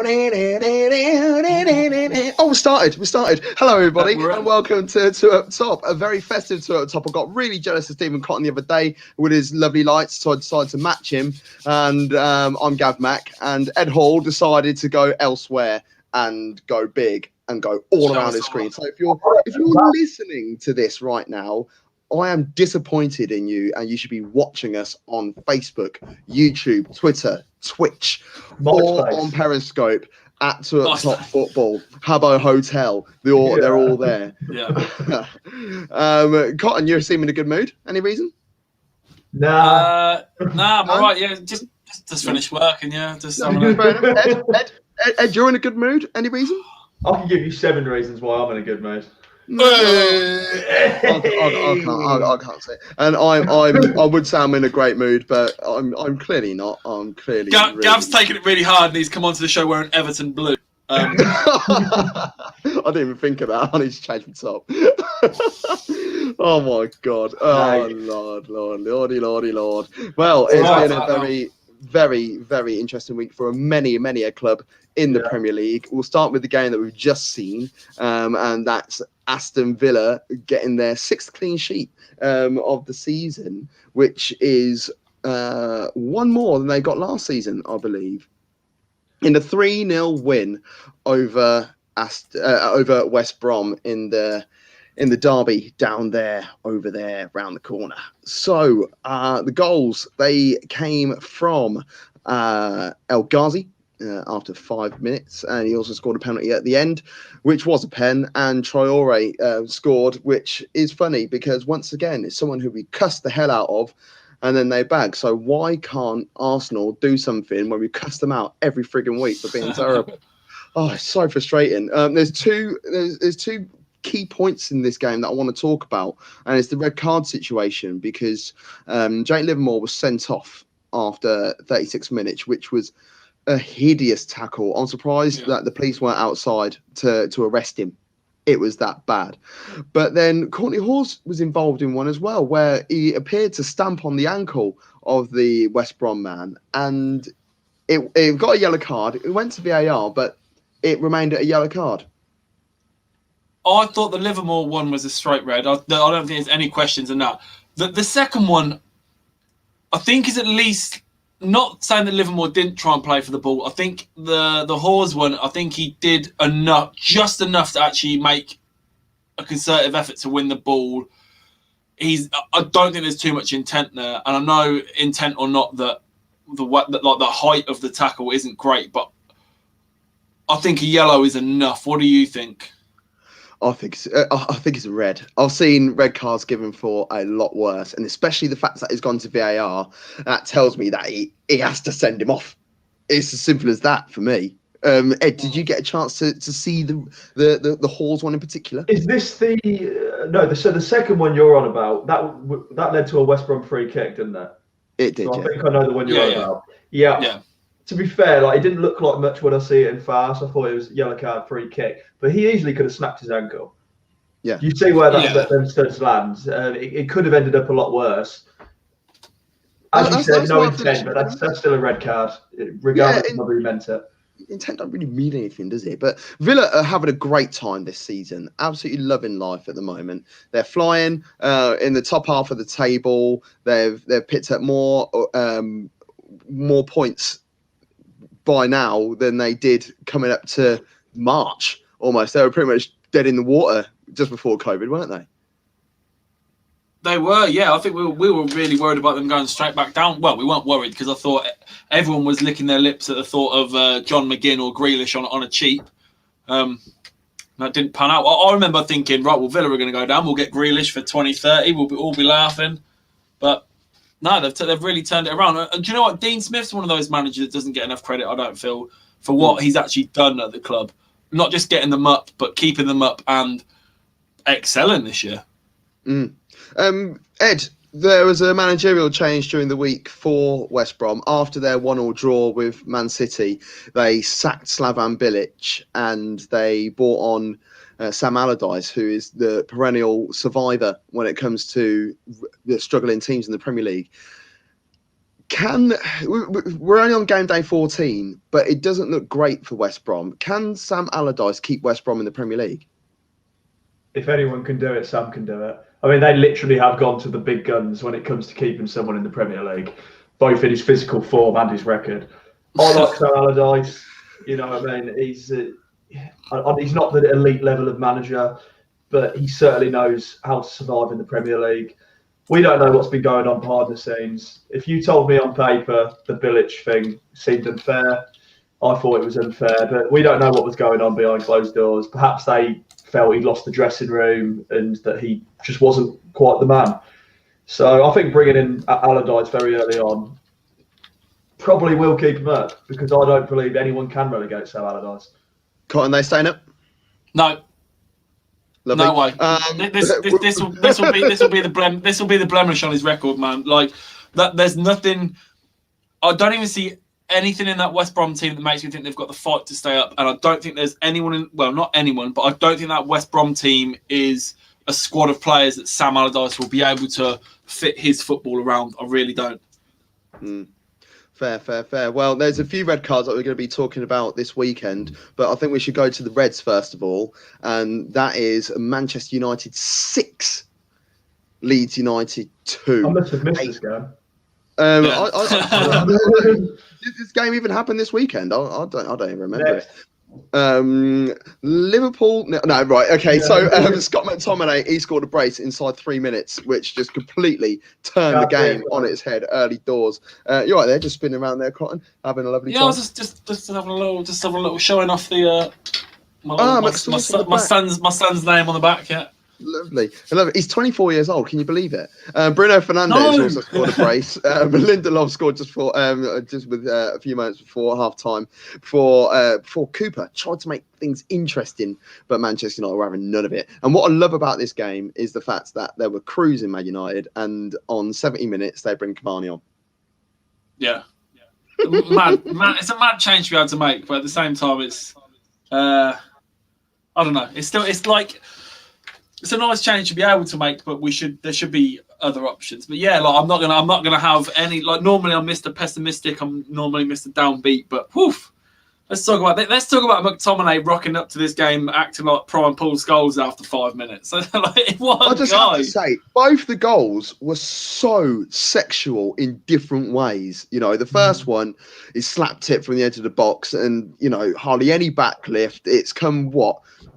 Oh, we started. Hello, everybody, and welcome to Up Top, a very festive Two Up Top. I got really jealous of Stephen Cotton the other day with his lovely lights, so I decided to match him. And I'm Gav Mack, and Ed Hall decided to go elsewhere and go big and go all around his screen. So if you're listening to this right now, I am disappointed in you, and you should be watching us on Facebook, YouTube, Twitter, Twitch, or on Periscope at Two Up Top Football, Habbo Hotel. They're all there. Yeah. Cotton, you're seeming in a good mood. Any reason? Nah, I'm all right. Yeah, just finished work and Ed, you're in a good mood. Any reason? I can give you 7 reasons why I'm in a good mood. I can't say. And I would say I'm in a great mood, but I'm clearly not. I'm clearly. Gav's taking it really hard, and he's come onto the show wearing Everton blue. I didn't even think of that. I need to change my top. Oh my God! Oh Lordy. Well, it's been a very, very interesting week for many a club in the Premier League. We'll start with the game that we've just seen, and that's Aston Villa getting their 6th clean sheet of the season, which is one more than they got last season, I believe, in a 3-0 win over West Brom in the derby down there, over there, round the corner. So the goals, they came from El Ghazi after 5 minutes, and he also scored a penalty at the end, which was a pen, and Traore scored, which is funny because, once again, it's someone who we cussed the hell out of, and then they bag. So why can't Arsenal do something when we cuss them out every frigging week for being terrible? Oh, it's so frustrating. There's two key points in this game that I want to talk about, and it's the red card situation, because Jake Livermore was sent off after 36 minutes, which was a hideous tackle. I'm surprised that the police weren't outside to arrest him. It was that bad. But then Courtney Hawes was involved in one as well, where he appeared to stamp on the ankle of the West Brom man, and it got a yellow card. It went to VAR, but it remained a yellow card. I thought the Livermore one was a straight red. I don't think there's any questions in that. The second one, I think, is at least, not saying that Livermore didn't try and play for the ball. I think the Hawes one, I think he did just enough to actually make a concerted effort to win the ball. I don't think there's too much intent there, and I know, intent or not, that the height of the tackle isn't great, but I think a yellow is enough. What do you think? I think it's a red. I've seen red cards given for a lot worse, and especially the fact that he's gone to VAR. That tells me that he has to send him off. It's as simple as that for me. Ed, did you get a chance to see the Hawes one in particular? Is this the the second one you're on about? That led to a West Brom free kick, didn't it? It did. So I think I know the one you're on about. Yeah. To be fair, it didn't look like much when I see it in fast. I thought it was yellow card, free kick, but he easily could have snapped his ankle. Yeah, you see where them studs lands. It could have ended up a lot worse. As you said, no intent, but that's still a red card, regardless of whether he meant it. Intent don't really mean anything, does it? But Villa are having a great time this season. Absolutely loving life at the moment. They're flying in the top half of the table. They've picked up more points by now than they did coming up to March. Almost, they were pretty much dead in the water just before COVID, weren't they? They were, yeah. I think we were really worried about them going straight back down. Well, we weren't worried because I thought everyone was licking their lips at the thought of John McGinn or Grealish on a cheap. That didn't pan out. I remember thinking, right, well, Villa are going to go down. We'll get Grealish for 2030. We'll all be laughing. But no, they've really turned it around. And do you know what? Dean Smith's one of those managers that doesn't get enough credit, I don't feel, for what he's actually done at the club. Not just getting them up, but keeping them up and excelling this year. Ed, there was a managerial change during the week for West Brom. After their 1-1 draw with Man City, they sacked Slavan Bilic and they brought on Sam Allardyce, who is the perennial survivor when it comes to the struggling teams in the Premier League. We're only on game day 14, but it doesn't look great for West Brom. Can Sam Allardyce keep West Brom in the Premier League? If anyone can do it, Sam can do it. I mean, they literally have gone to the big guns when it comes to keeping someone in the Premier League, both in his physical form and his record. I like Sam Allardyce. You know what I mean? He's not the elite level of manager, but he certainly knows how to survive in the Premier League. We don't know what's been going on behind the scenes. If you told me on paper the Bilic thing seemed unfair, I thought it was unfair, but we don't know what was going on behind closed doors. Perhaps they felt he'd lost the dressing room and that he just wasn't quite the man. So I think bringing in Allardyce very early on probably will keep him up, because I don't believe anyone can relegate Sam Allardyce. Cotton, they staying up? No. Lovely. No way. This will be the blemish on his record, man. Like that, there's nothing. I don't even see anything in that West Brom team that makes me think they've got the fight to stay up. And I don't think there's anyone not anyone, but I don't think that West Brom team is a squad of players that Sam Allardyce will be able to fit his football around. I really don't. Fair. Well, there's a few red cards that we're going to be talking about this weekend, but I think we should go to the Reds first of all, and that is Manchester United 6, Leeds United 2. I must have missed this game. Did this game even happen this weekend? I don't even remember it. Liverpool. No, right. Okay. So Scott McTominay, he scored a brace inside 3 minutes, which just completely turned the game on its head early doors. You're right there, just spinning around there, Cotton, having a lovely time. I was just having a little showing off the my son's name on the back. Yeah. Lovely. He's 24 years old. Can you believe it? Bruno Fernandes also scored a brace. Lindelof scored just with a few moments before half time. Before Cooper tried to make things interesting, but Manchester United were having none of it. And what I love about this game is the fact that they were cruising Man United, and on 70 minutes they bring Cavani on. Yeah. Mad. It's a mad change we had to make, but at the same time, it's I don't know. It's like. It's a nice change to be able to make, but there should be other options. But yeah, like I'm not gonna have any. Like normally I'm Mr. Pessimistic, I'm normally Mr. Downbeat, but let's talk about McTominay rocking up to this game acting like Prime Paul Scholes after 5 minutes. Like, I just have to say, both the goals were so sexual in different ways. You know, the first one is slap tip from the edge of the box, and you know hardly any backlift. It's come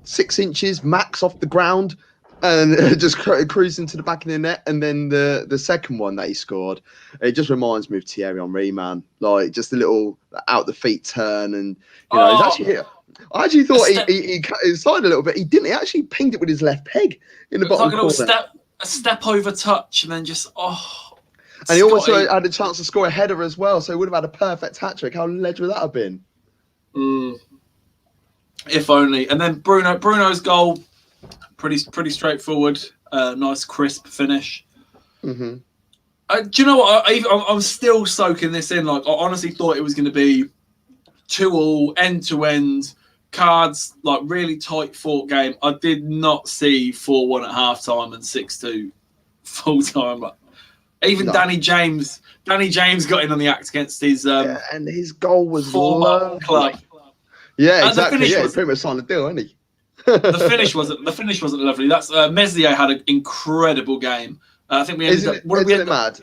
6 inches max off the ground. And just cruising to the back of the net. And then the second one that he scored, it just reminds me of Thierry Henry, man. Like just a little out the feet turn, and you know, I actually thought he started a little bit. He didn't. He actually pinged it with his left peg in the bottom corner. A step over touch, and then just And he also had a chance to score a header as well, so he would have had a perfect hat trick. How ledge would that have been? If only. And then Bruno's goal. Pretty straightforward, nice crisp finish. Mm-hmm. Do you know what? I'm still soaking this in. Like I honestly thought it was going to be 2-2, end to end, cards, like really tight fought game. I did not see 4-1 at half time and 6-2 full time. Even Danny James got in on the act against his and his goal was former club. Yeah, exactly. Yeah, he pretty much signed the deal, didn't he? The finish wasn't lovely. That's Meslier had an incredible game. I think we ended up. Isn't it mad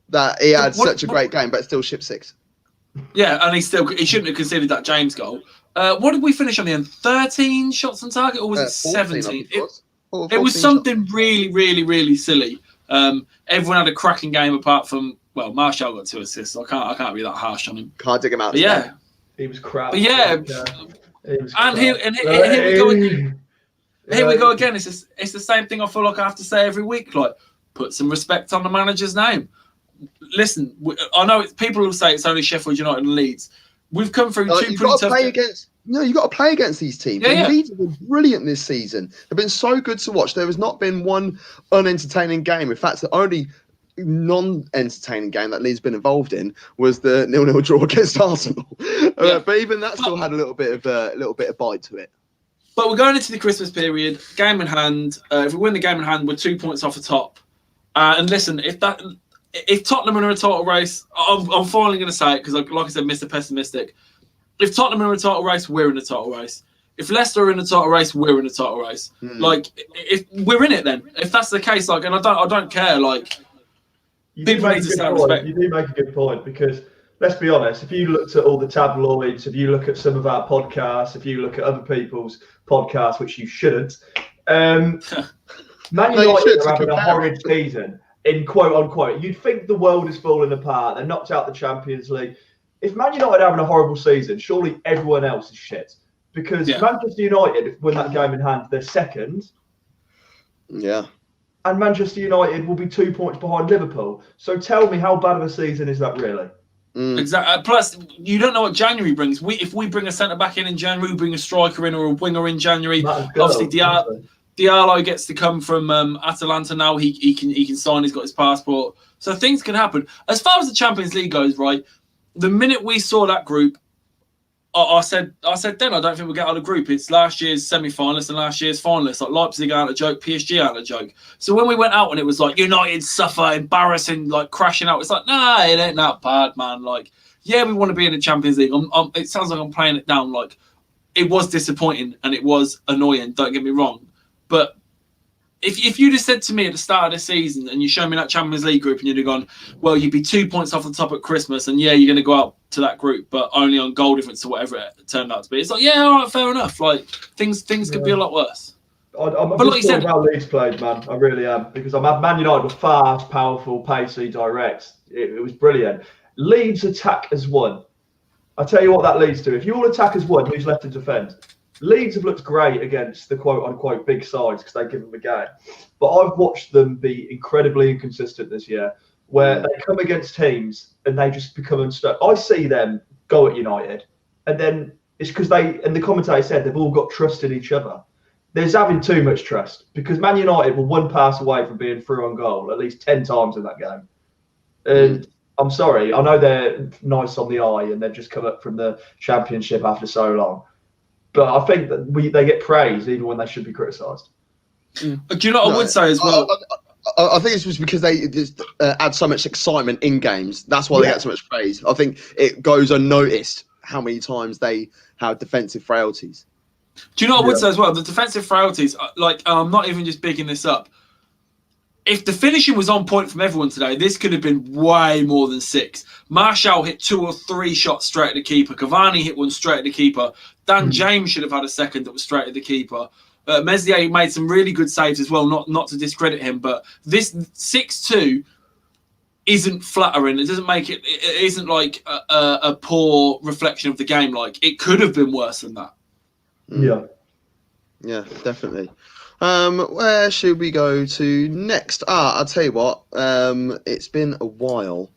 that he had such a great game, but still shipped 6? Yeah, and he shouldn't have conceded that James goal. What did we finish on the end? 13 shots on target, or was it 17? It was something really, really, really silly. Everyone had a cracking game apart from Martial got 2 assists. So I can't be that harsh on him. Can't dig him out. But yeah, he was crap. But yeah. And here we go again. Here we go again. It's the same thing I feel like I have to say every week. Like, put some respect on the manager's name. Listen, I know people will say it's only Sheffield United and Leeds. We've come through 2 pretty tough games. You've got to play against these teams. Yeah. Leeds have been brilliant this season. They've been so good to watch. There has not been one unentertaining game. In fact, the only non-entertaining game that Leeds been involved in was the 0-0 draw against Arsenal. But even that still had a little bit of bite to it. But we're going into the Christmas period, game in hand. If we win the game in hand, we're 2 points off the top. And listen, if if Tottenham are in a title race, I'm finally going to say it because, like I said, Mr. Pessimistic. If Tottenham are in a title race, we're in a title race. If Leicester are in a title race, we're in a title race. Like, if we're in it, then if that's the case, like, and I don't care. Like, people need to start respect. You do make a good point because let's be honest. If you looked at all the tabloids, if you look at some of our podcasts, if you look at other people's podcasts, which you shouldn't, Man United are having a horrid season. In quote unquote, you'd think the world is falling apart. They're knocked out the Champions League. If Man United are having a horrible season, surely everyone else is shit. Because Manchester United win that game in hand, they're second. Yeah. And Manchester United will be 2 points behind Liverpool. So tell me, how bad of a season is that really? Exactly. Plus, you don't know what January brings. If we bring a centre back in January, we bring a striker in or a winger in January. Obviously, Diallo gets to come from Atalanta now. He can sign. He's got his passport. So things can happen. As far as the Champions League goes, right? The minute we saw that group, I said then I don't think we'll get out of the group. It's last year's semi-finalists and last year's finalists. Like Leipzig out of joke, PSG out of joke. So when we went out and it was like United suffer, embarrassing, like crashing out. It's like, nah, it ain't that bad, man. Like, yeah, we want to be in the Champions League. It sounds like I'm playing it down. Like, it was disappointing and it was annoying. Don't get me wrong. But if you'd have said to me at the start of the season and you showed me that Champions League group and you'd have gone, well, you'd be 2 points off the top at Christmas and, yeah, you're going to go out to that group, but only on goal difference or whatever it turned out to be. It's like, yeah, all right, fair enough. Like, things could be a lot worse. I'm like just how Leeds played, man. I really am. Because Man United were fast, powerful, pacey, direct. It was brilliant. Leeds attack as one. I tell you what that leads to. If you all attack as one, who's left to defend? Leeds have looked great against the quote-unquote big sides because they give them a game. But I've watched them be incredibly inconsistent this year, where they come against teams and they just become unstuck. I see them go at United, and then it's because the commentator said they've all got trust in each other. There's having too much trust because Man United were one pass away from being through on goal at least 10 times in that game. And I'm sorry, I know they're nice on the eye and they've just come up from the Championship after so long. But I think that they get praised even when they should be criticised. Do you know what I would say as well? I think it's just because they just add so much excitement in games. That's why they get so much praise. I think it goes unnoticed how many times they have defensive frailties. Do you know what I would say as well? The defensive frailties, like, I'm not even just bigging this up. If the finishing was on point from everyone today, this could have been way more than 6. Martial hit 2 or 3 shots straight at the keeper. Cavani hit one straight at the keeper. Dan James should have had a second that was straight at the keeper. Meslier made some really good saves as well, not to discredit him. But this 6-2 isn't flattering. It doesn't make it. It isn't like a poor reflection of the game. Like, it could have been worse than that. Yeah, definitely. Where should we go to next? I'll tell you what. It's been a while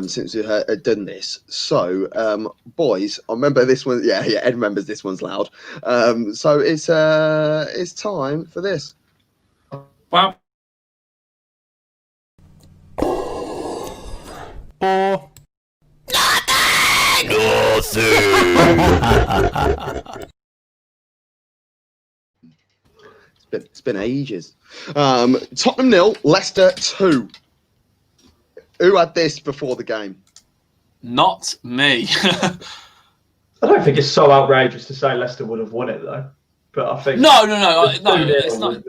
since we had done this. So, boys, I remember this one. Yeah, Ed remembers this one's loud. So it's time for this. Wow. It's been ages. Tottenham 0, Leicester 2. Who had this before the game? Not me. I don't think it's so outrageous to say Leicester would have won it though. But I think no, it's not.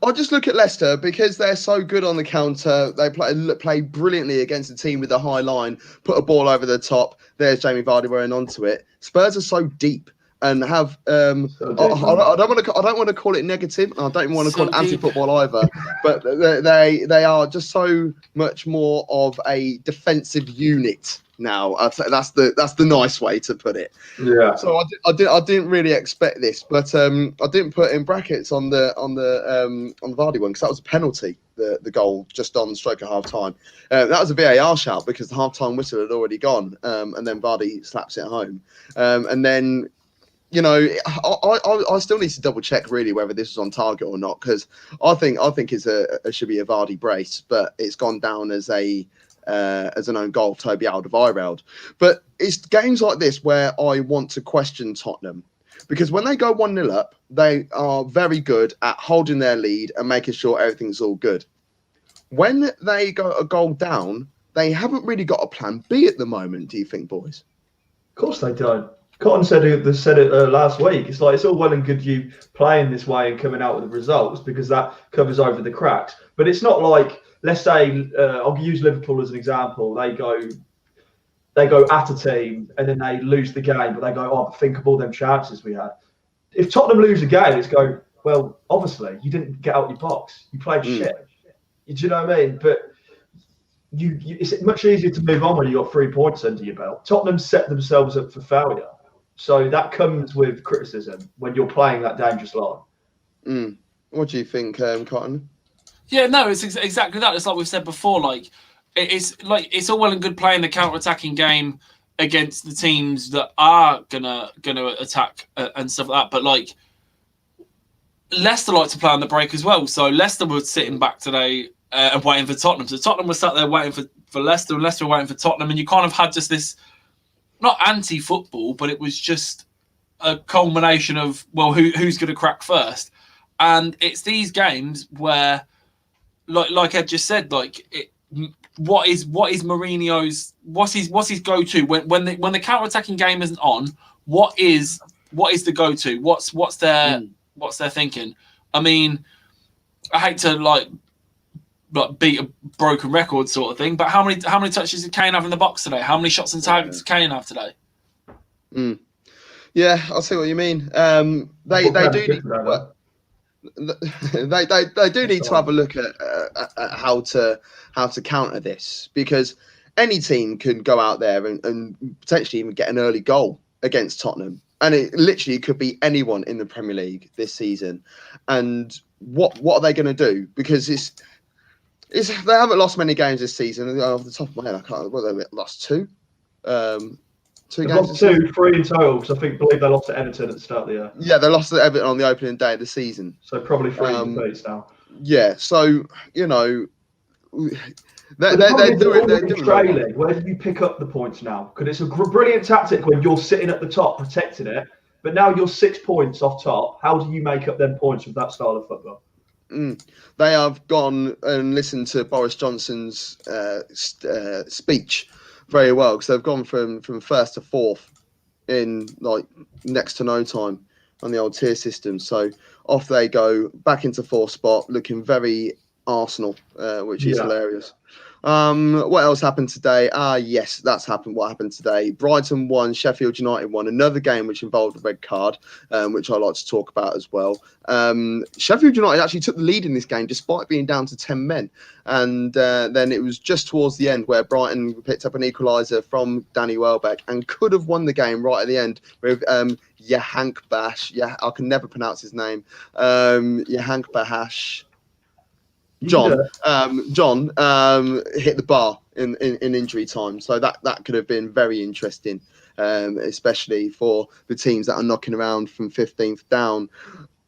I just look at Leicester because they're so good on the counter. They play brilliantly against a team with a high line, put a ball over the top. There's Jamie Vardy running onto it. Spurs are so deep and have I don't want to call it negative. I don't even want to call it anti-football either. But they are just so much more of a defensive unit now. That's the nice way to put it. Yeah. So I didn't really expect this, but I didn't put in brackets on the Vardy one because that was a penalty. The goal just on stroke at half time. That was a VAR shout because the half time whistle had already gone, and then Vardy slaps it home, and then. You know, I still need to double check really whether this was on target or not because I think it should be a Vardy brace, but it's gone down as an own goal, Toby Alderweireld. But it's games like this where I want to question Tottenham because when they go 1-0 up, they are very good at holding their lead and making sure everything's all good. when they got a goal down, they haven't really got a plan B at the moment, do you think, boys? Of course they don't. Cotton said it last week. It's like, it's all well and good you playing this way and coming out with the results because that covers over the cracks. But it's not like, let's say, I'll use Liverpool as an example. They go at a team and then they lose the game, but they go, oh, think of all them chances we had. If Tottenham lose a game, it's go, well, obviously you didn't get out your box. You played shit. Do you know what I mean? But it's much easier to move on when you've got 3 points under your belt. Tottenham set themselves up for failure. So that comes with criticism when you're playing that dangerous line. What do you think, Cotton? Yeah, no, it's exactly that. It's like we've said before. Like it's all well and good playing the counter-attacking game against the teams that are gonna attack and stuff like that. But like Leicester like to play on the break as well. So Leicester were sitting back today and waiting for Tottenham. So Tottenham was sat there waiting for Leicester, and Leicester were waiting for Tottenham, and you kind of had just this. Not anti-football, but it was just a culmination of, well, who's going to crack first? And it's these games where, like Ed just said, what is Mourinho's what's his go-to when the counter-attacking game isn't on? What is the go-to? What's their thinking? I mean, I hate to beat a broken record sort of thing, but how many touches did Kane have in the box today? How many shots and targets did Kane have today? Yeah, I see what you mean. They do need to have a look at how to counter this, because any team can go out there and potentially even get an early goal against Tottenham, and it literally could be anyone in the Premier League this season. And what are they going to do? Because they haven't lost many games this season. Off the top of my head, I can't. Well, they lost 2. 2 games. Lost 3 in total, because believe they lost to Everton at the start of the year. Yeah, they lost to Everton on the opening day of the season. So probably 3 defeats now. Yeah, so they're doing trailing. Where do you pick up the points now? Because it's a brilliant tactic when you're sitting at the top protecting it, but now you're 6 points off top. How do you make up them points with that style of football? They have gone and listened to Boris Johnson's speech very well, because they've gone from first to fourth in next to no time on the old tier system. So off they go back into 4th spot, looking very Arsenal, which is hilarious. What else happened today? Yes, that's happened. What happened today? Brighton won, Sheffield United won. Another game which involved a red card, which I like to talk about as well. Sheffield United actually took the lead in this game despite being down to 10 men. And then it was just towards the end where Brighton picked up an equaliser from Danny Welbeck and could have won the game right at the end with Yahank Bash. Yeah, I can never pronounce his name. Yahank Bahash. John hit the bar in injury time, so that could have been very interesting, especially for the teams that are knocking around from 15th down.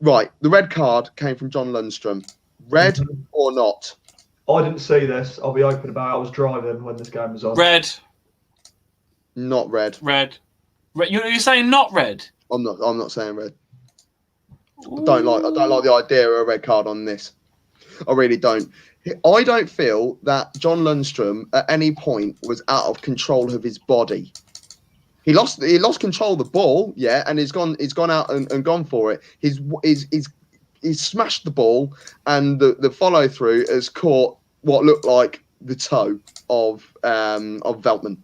Right, the red card came from John Lundstrom. Red or not? I didn't see this. I'll be open about it. I was driving when this game was on. Red. Not red. Red. You're saying not red? I'm not saying red. I don't like the idea of a red card on this. I really don't. I don't feel that John Lundstrom at any point was out of control of his body. He lost control of the ball, yeah, and he's gone out and gone for it. He's smashed the ball, and the follow through has caught what looked like the toe of Veltman.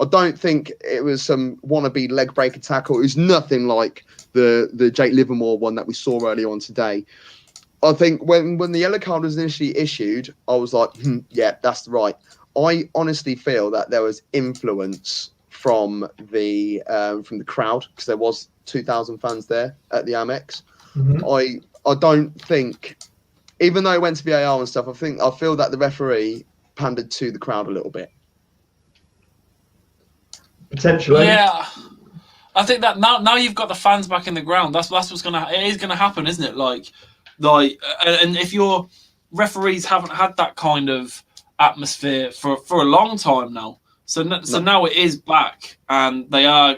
I don't think it was some wannabe leg breaker tackle. It was nothing like the Jake Livermore one that we saw earlier on today. I think when the yellow card was initially issued, I was like, yeah, that's right. I honestly feel that there was influence from the crowd, because there was 2,000 fans there at the Amex. I don't think, even though it went to VAR and stuff, I feel that the referee pandered to the crowd a little bit. Potentially. Yeah. I think that now you've got the fans back in the ground. That's what's it is gonna happen, isn't it? And if your referees haven't had that kind of atmosphere for a long time now, so now it is back, and they are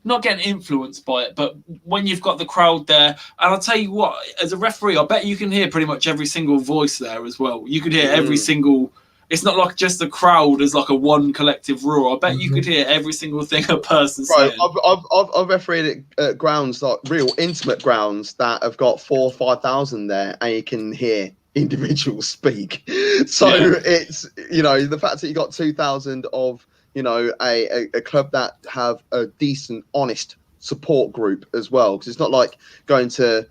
not getting influenced by it, but when you've got the crowd there, and I'll tell you what, as a referee, I bet you can hear pretty much every single voice there as well. You could hear every single. It's not like just the crowd as like a one collective roar. I bet you could hear every single thing a person's saying. I've refereed at grounds, like real intimate grounds that have got 4,000 or 5,000 there, and you can hear individuals speak. So it's, you know, the fact that you got 2,000 of, you know, a club that have a decent, honest support group as well, because it's not like going to,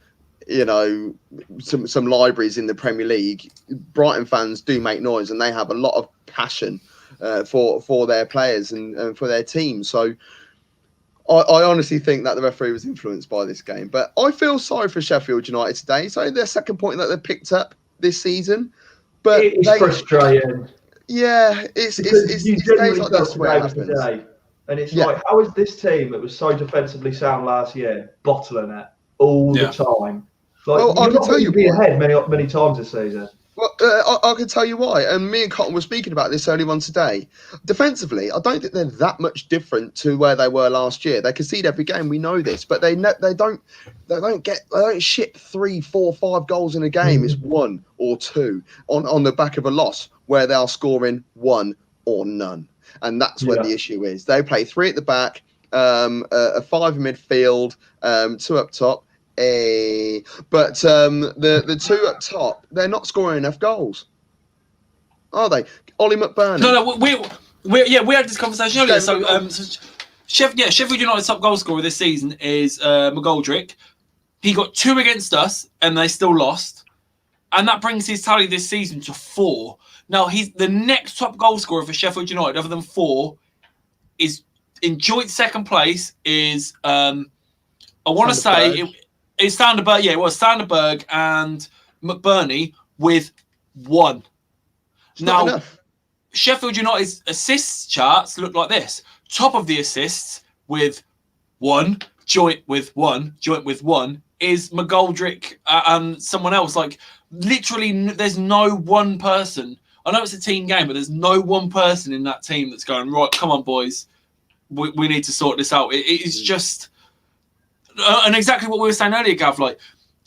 you know, some libraries in the Premier League. Brighton fans do make noise, and they have a lot of passion for their players and for their team. So I honestly think that the referee was influenced by this game. But I feel sorry for Sheffield United today. It's only their second point that they picked up this season. But it's frustrating. Yeah, it's days like this where it happens. Today, and it's like, how is this team that was so defensively sound last year bottling it all the time? Like, well, I can tell you, be ahead many times this season. Well, I can tell you why. And me and Cotton were speaking about this earlier on today. Defensively, I don't think they're that much different to where they were last year. They concede every game. We know this, but they don't ship 3, 4, 5 goals in a game. It's 1 or 2 on the back of a loss where they are scoring 1 or none. And that's where the issue is. They play 3 at the back, a 5 in midfield, 2 up top. But the 2 up top, they're not scoring enough goals, are they? Ollie McBurney. No, we had this conversation earlier. Sheffield United's top goal scorer this season is McGoldrick. He got 2 against us, and they still lost, and that brings his tally this season to 4. Now he's the next top goal scorer for Sheffield United, other than 4, is in joint second place. Is I want to say. It's Sanderberg, it was Sanderberg and McBurney with 1. Now, Sheffield United's assists charts look like this. Top of the assists with 1, joint with 1 is McGoldrick and someone else. Like, literally, there's no one person. I know it's a team game, but there's no one person in that team that's going, right, come on, boys. We need to sort this out. It's just... and exactly what we were saying earlier, Gav, like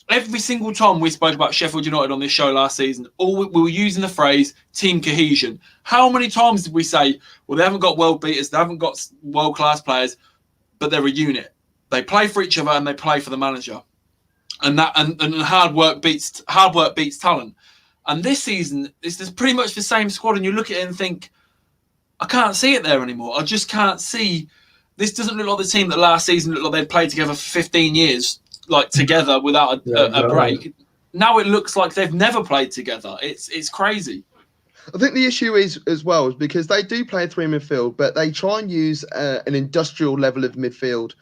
every single time we spoke about Sheffield United on this show last season, we were using the phrase team cohesion. How many times did we say, well, they haven't got world beaters, they haven't got world-class players, but they're a unit. They play for each other and they play for the manager. And hard work beats talent. And this season, it's pretty much the same squad, and you look at it and think, I can't see it there anymore. I just can't see. This doesn't look like the team that last season looked like they'd played together for 15 years, like together without a break. Now it looks like they've never played together. It's crazy. I think the issue is as well is because they do play a 3 midfield, but they try and use an industrial level of midfield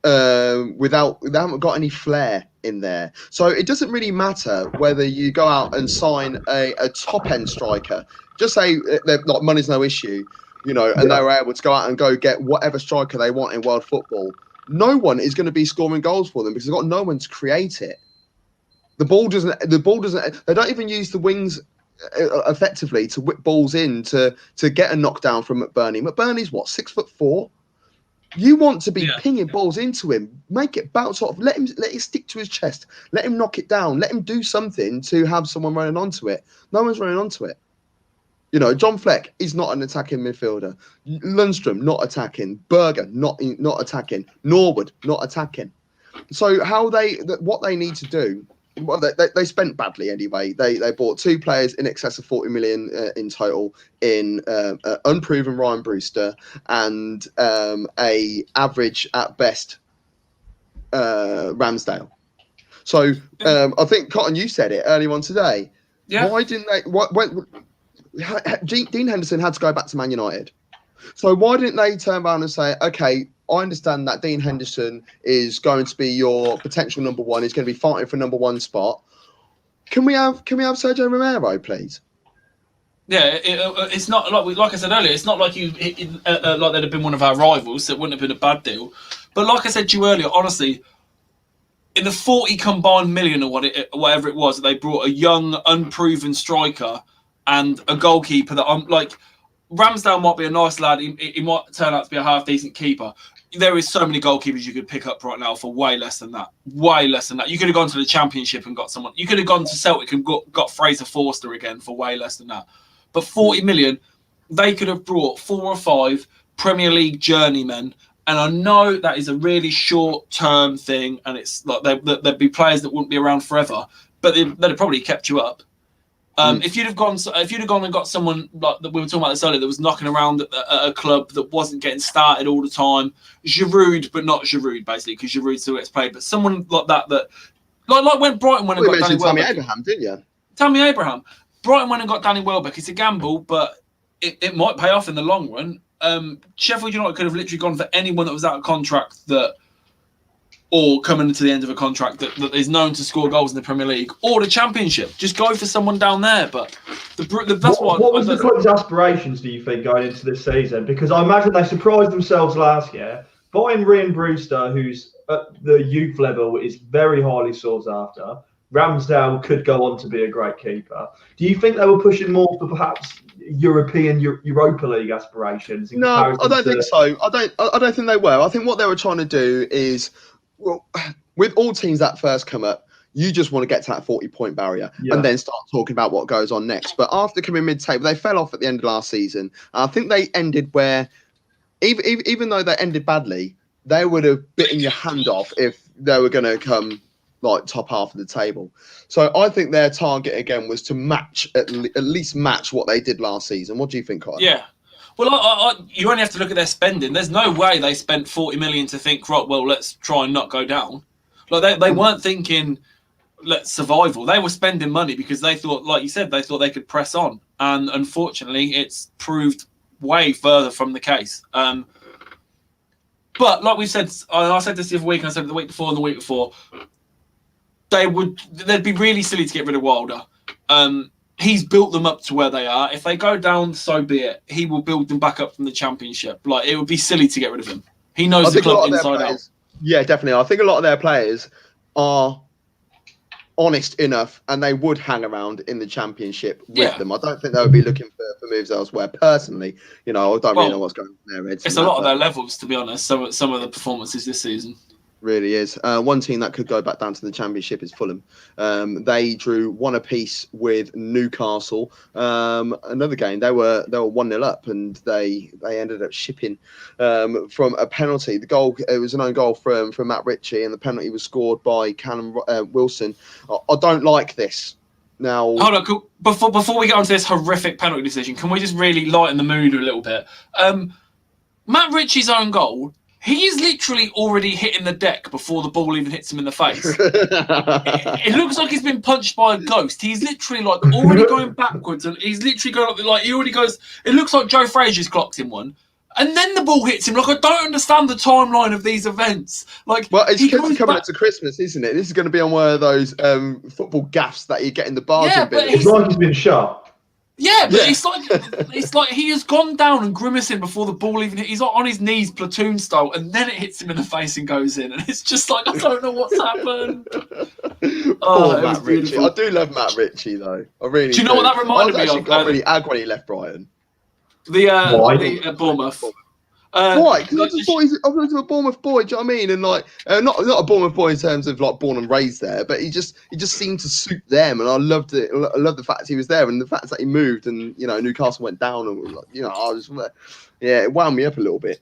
they haven't got any flair in there. So it doesn't really matter whether you go out and sign a top end striker. Just say like money's no issue. You know, and they were able to go out and go get whatever striker they want in world football. No one is going to be scoring goals for them because they've got no one to create it. The ball doesn't. They don't even use the wings effectively to whip balls in to get a knockdown from McBurney. McBurney's what, 6'4"? You want to be pinging balls into him, make it bounce off, let it stick to his chest, let him knock it down, let him do something to have someone running onto it. No one's running onto it. You know, John Fleck is not an attacking midfielder. Lundstrom, not attacking. Berger, not attacking. Norwood, not attacking. So what they need to do, well, they spent badly anyway. They bought 2 players in excess of 40 million in total in unproven Ryan Brewster and a average at best Ramsdale. So I think, Cotton, you said it earlier on today. Yeah. Why didn't they... Dean Henderson had to go back to Man United. So why didn't they turn around and say, okay, I understand that Dean Henderson is going to be your potential number 1. He's going to be fighting for number 1 spot. Can we have Sergio Romero, please? Yeah, it's not like I said earlier. It's not like like they'd have been one of our rivals. So it wouldn't have been a bad deal. But like I said to you earlier, honestly, in the 40 combined million or whatever it was, that they brought a young, unproven striker and a goalkeeper that I'm like, Ramsdale might be a nice lad. He might turn out to be a half decent keeper. there is so many goalkeepers you could pick up right now for way less than that. Way less than that. You could have gone to the Championship and got someone. You could have gone to Celtic and got Fraser Forster again for way less than that. But 40 million, they could have brought 4 or 5 Premier League journeymen. And I know that is a really short-term thing, and it's like there'd be players that wouldn't be around forever, but they'd have probably kept you up. If you'd have gone and got someone like that we were talking about this earlier that was knocking around at a club that wasn't getting started all the time, Giroud, but not Giroud basically because Giroud still gets played, but someone like that like when Brighton went and got Danny Welbeck. Tammy Abraham, didn't you? Tammy Abraham. Brighton went and got Danny Welbeck. It's a gamble, but it might pay off in the long run. Sheffield United could have literally gone for anyone that was out of contract or coming to the end of a contract that is known to score goals in the Premier League or the Championship. Just go for someone down there. But that's what was the club's aspirations, do you think, going into this season? Because I imagine they surprised themselves last year. Buying Ryan Brewster, who's at the youth level, is very highly sought after. Ramsdale could go on to be a great keeper. Do you think they were pushing more for perhaps Europa League aspirations? No, I don't think so. I don't think they were. I think what they were trying to do is, well, with all teams that first come up, you just want to get to that 40-point barrier and then start talking about what goes on next. But after coming mid-table, they fell off at the end of last season. I think they ended where, even though they ended badly, they would have bitten your hand off if they were going to come like top half of the table. So I think their target again was to match at least match what they did last season. What do you think, Kyle? Yeah. Well, you only have to look at their spending. There's no way they spent 40 million to think, right, well, let's try and not go down. Like they weren't thinking, let's survival. They were spending money because they thought, like you said, they thought they could press on. And unfortunately, it's proved way further from the case. But like we said, I said this the other week, and I said it the week before and the week before, they'd be really silly to get rid of Wilder. He's built them up to where they are. If they go down, so be it. He will build them back up from the Championship. Like, it would be silly to get rid of him. He knows the club inside out. Yeah, definitely. I think a lot of their players are honest enough, and they would hang around in the Championship with them. I don't think they would be looking for moves elsewhere. Personally, I don't really know what's going on there. It's a lot of their levels, to be honest. Some of the performances this season. Really is. One team that could go back down to the Championship is Fulham. They drew 1 apiece with Newcastle. Another game, they were 1-0 up, and they ended up shipping from a penalty. It was an own goal from Matt Ritchie, and the penalty was scored by Callum Wilson. I don't like this. Now, hold on. Before we get onto this horrific penalty decision, can we just really lighten the mood a little bit? Matt Ritchie's own goal. He is literally already hitting the deck before the ball even hits him in the face. It looks like he's been punched by a ghost. He's literally like already going backwards, and he's literally going up like he already goes. It looks like Joe Frazier's clocked him one, and then the ball hits him. Like, I don't understand the timeline of these events. Like, well, it's coming up to Christmas, isn't it? This is going to be on one of those football gaffes that you get in the bars. Yeah, but it's like he's been shot. Yeah, but it's like he has gone down and grimacing before the ball even hit. He's on his knees, platoon style, and then it hits him in the face and goes in. And it's just like, I don't know what's happened. Matt Ritchie. I do love Matt Ritchie though. I really. Do you know what that reminded me of? Got really ag when he left Brighton. The Bournemouth. Why? Because I just thought he's a Bournemouth boy. Do you know what I mean? And like, not a Bournemouth boy in terms of like born and raised there, but he just seemed to suit them, and I loved it. I loved the fact he was there, and the fact that he moved, and Newcastle went down, and it wound me up a little bit.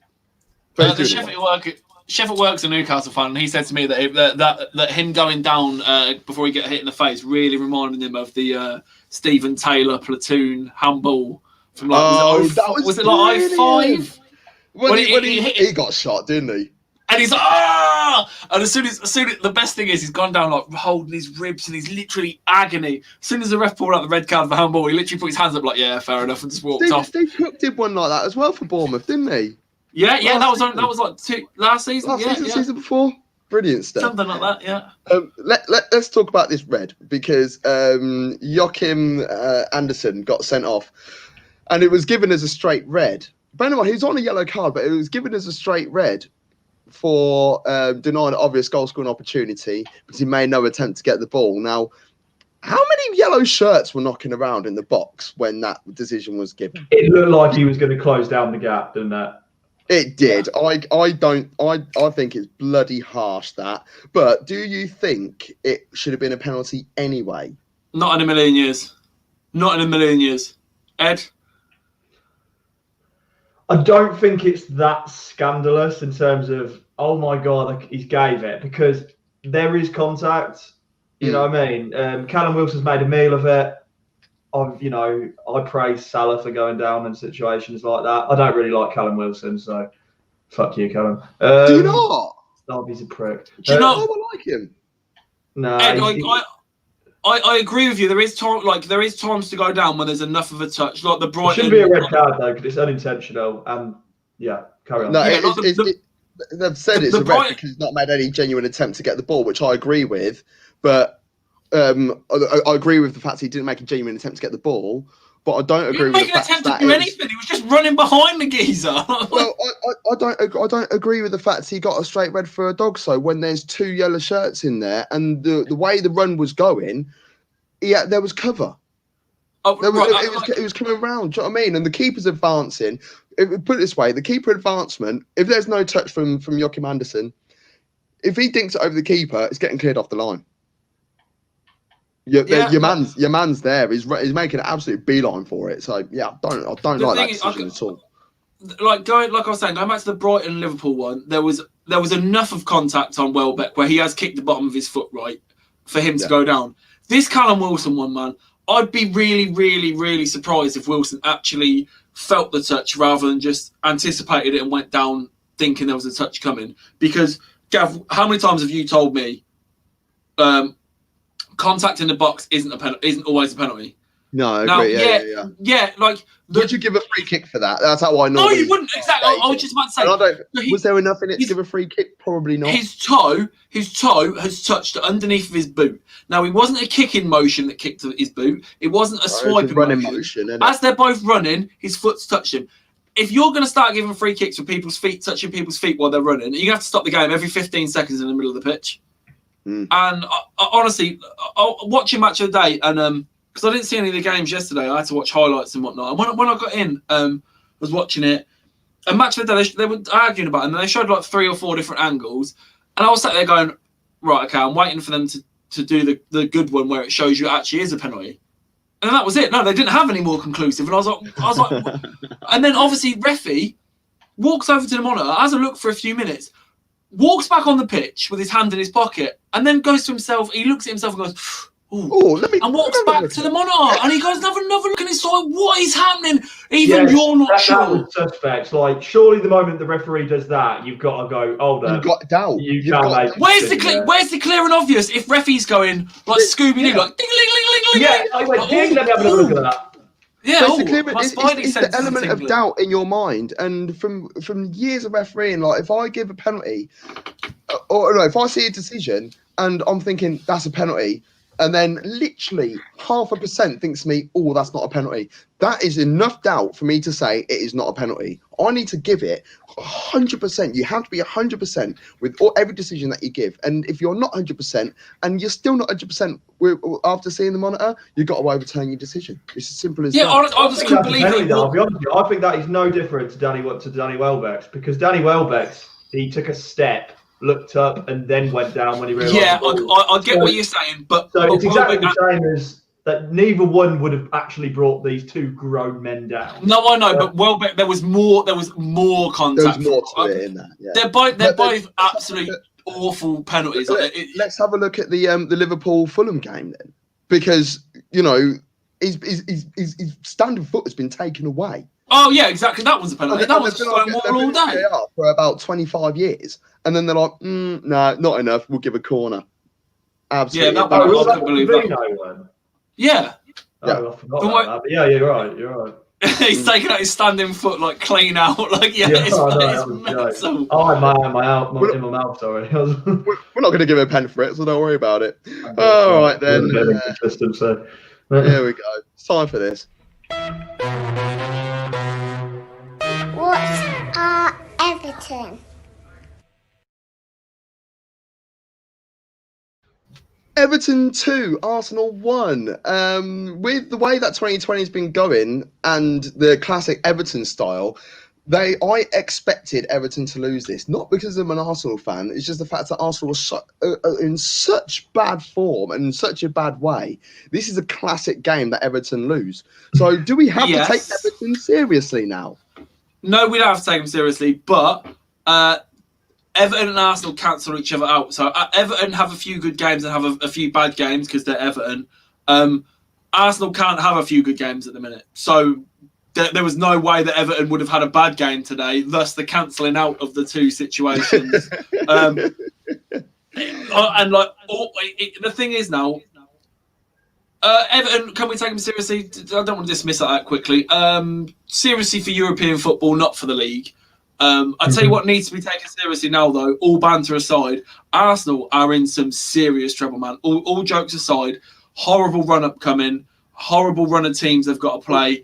Sheffield Work's a Newcastle fan, and he said to me that him going down before he got hit in the face really reminded him of the Stephen Taylor platoon handball from like was it like 05? When he got shot, didn't he? And he's like, ah! And as soon as the best thing is he's gone down like holding his ribs, and he's literally agony. As soon as the ref pulled out the red card for handball, he literally put his hands up like, yeah, fair enough, and just walked off. Steve Cook did one like that as well for Bournemouth, didn't he? Yeah, that was like last season. Season before. Brilliant stuff. Something like that, yeah. Let's talk about this red, because Joachim Anderson got sent off, and it was given as a straight red. But anyway, he was on a yellow card, but it was given as a straight red for denying an obvious goal-scoring opportunity because he made no attempt to get the ball. Now, how many yellow shirts were knocking around in the box when that decision was given? It looked like he was going to close down the gap, didn't it? It did. I think it's bloody harsh that. But do you think it should have been a penalty anyway? Not in a million years. Not in a million years. Ed? I don't think it's that scandalous in terms of, oh my God, he gave it, because there is contact. You know what I mean? Callum Wilson's made a meal of it. I praise Salah for going down in situations like that. I don't really like Callum Wilson, so fuck you, Callum. Do you not? Oh, he's a prick. Do you not? I like him. No, Ed, I agree with you. There is times to go down when there's enough of a touch, like the Brighton. It shouldn't be a red card though, because it's unintentional. And yeah, carry on. No, Yeah, they've said it's a red because he's not made any genuine attempt to get the ball, which I agree with. But I agree with the fact he didn't make a genuine attempt to get the ball. But I don't agree with the fact that he didn't make an attempt to do anything. He was just running behind the geezer. Well, I don't agree with the fact he got a straight red for a dog. So when there's 2 yellow shirts in there, and the way the run was going, there was cover. It was coming around. Do you know what I mean? And the keeper's advancing. Put it this way: the keeper advancement. If there's no touch from Joachim Andersen, if he dinks it over the keeper, it's getting cleared off the line. Your man's there. He's making an absolute beeline for it. So yeah, I don't like that decision at all. Like I was saying, going back to the Brighton Liverpool one, there was enough of contact on Welbeck where he has kicked the bottom of his foot right for him to go down. This Callum Wilson one, man, I'd be really, really, really surprised if Wilson actually felt the touch rather than just anticipated it and went down thinking there was a touch coming. Because Gav, how many times have you told me contact in the box isn't always a penalty? No, I agree. Yeah. Like, would you give a free kick for that? That's how I know. No, you wouldn't. Exactly. I was just about to say. Was there enough in it to give a free kick? Probably not. His toe has touched underneath of his boot. Now, it wasn't a kicking motion that kicked his boot. It wasn't a swiping motion. As they're both running, his foot's touched him. If you're going to start giving free kicks with people's feet touching people's feet while they're running, you're going to have to stop the game every 15 seconds in the middle of the pitch. And I, honestly, watching match of the day, and because I didn't see any of the games yesterday, I had to watch highlights and whatnot. And when I got in, was watching it. A match of the day, they were arguing about it, and they showed like 3 or 4 different angles. And I was sat there going, right, okay, I'm waiting for them to do the good one where it shows you it actually is a penalty. And that was it. No, they didn't have any more conclusive. And I was like, and then obviously Refi walks over to the monitor, has a look for a few minutes, walks back on the pitch with his hand in his pocket, and then goes to himself. He looks at himself and goes, and walks back to the monitor, and he goes, another look, and it's like, what is happening? Even you're not sure. That was suspect. Like, surely the moment the referee does that, you've got to go, hold on. You've got doubt. Where's the clear and obvious? If Refi's going like Scooby-Doo, like ding, ling, ling, ling, yeah, I went, let me have a look at that. Yeah, it's the element of doubt in your mind, and from years of refereeing, like if I give a penalty, or no, if I see a decision and I'm thinking that's a penalty, and then literally 0.5% thinks to me, oh, that's not a penalty. That is enough doubt for me to say it is not a penalty. I need to give it 100%. You have to be 100% with every decision that you give. And if you're not 100% and you're still not 100% after seeing the monitor, you've got to overturn your decision. It's as simple as that. I just couldn't believe it. I'll be honest with you, I think that is no different to Danny Welbeck's, because Danny Welbeck's, he took a step, looked up, and then went down when he realised. Yeah, I get what you're saying, but so it's exactly the same as that. Neither one would have actually brought these 2 grown men down. No, I know, but Welbeck, there was more contact. There was more to it in that. Yeah. They're both absolutely awful penalties. Let's have a look at the Liverpool Fulham game then, because his standing foot has been taken away. Oh yeah, exactly. That was a penalty. That was just all day for about 25 years, and then they're like, no, not enough. We'll give a corner. Absolutely. Yeah, I couldn't believe that. Yeah. Oh, I forgot about that. But yeah, you're right. He's taking out his standing foot like clean out. Like it's mental. Oh, in my mouth. Sorry. We're not going to give a pen for it, so don't worry about it. All right then. Here we go. It's time for this. What are Everton? Everton 2, Arsenal 1. With the way that 2020 has been going and the classic Everton style, I expected Everton to lose this, not because I'm an Arsenal fan. It's just the fact that Arsenal was in such bad form and in such a bad way. This is a classic game that Everton lose. So do we have to take Everton seriously now? No, we don't have to take them seriously, but Everton and Arsenal cancel each other out. So Everton have a few good games and have a few bad games because they're Everton. Arsenal can't have a few good games at the minute. So there was no way that Everton would have had a bad game today, thus the cancelling out of the two situations. And the thing is now, Everton, can we take them seriously? I don't want to dismiss that quickly. Seriously for European football, not for the league. I tell you what needs to be taken seriously now, though, all banter aside, Arsenal are in some serious trouble, man. All jokes aside, horrible run-up coming, horrible run of teams they've got to play.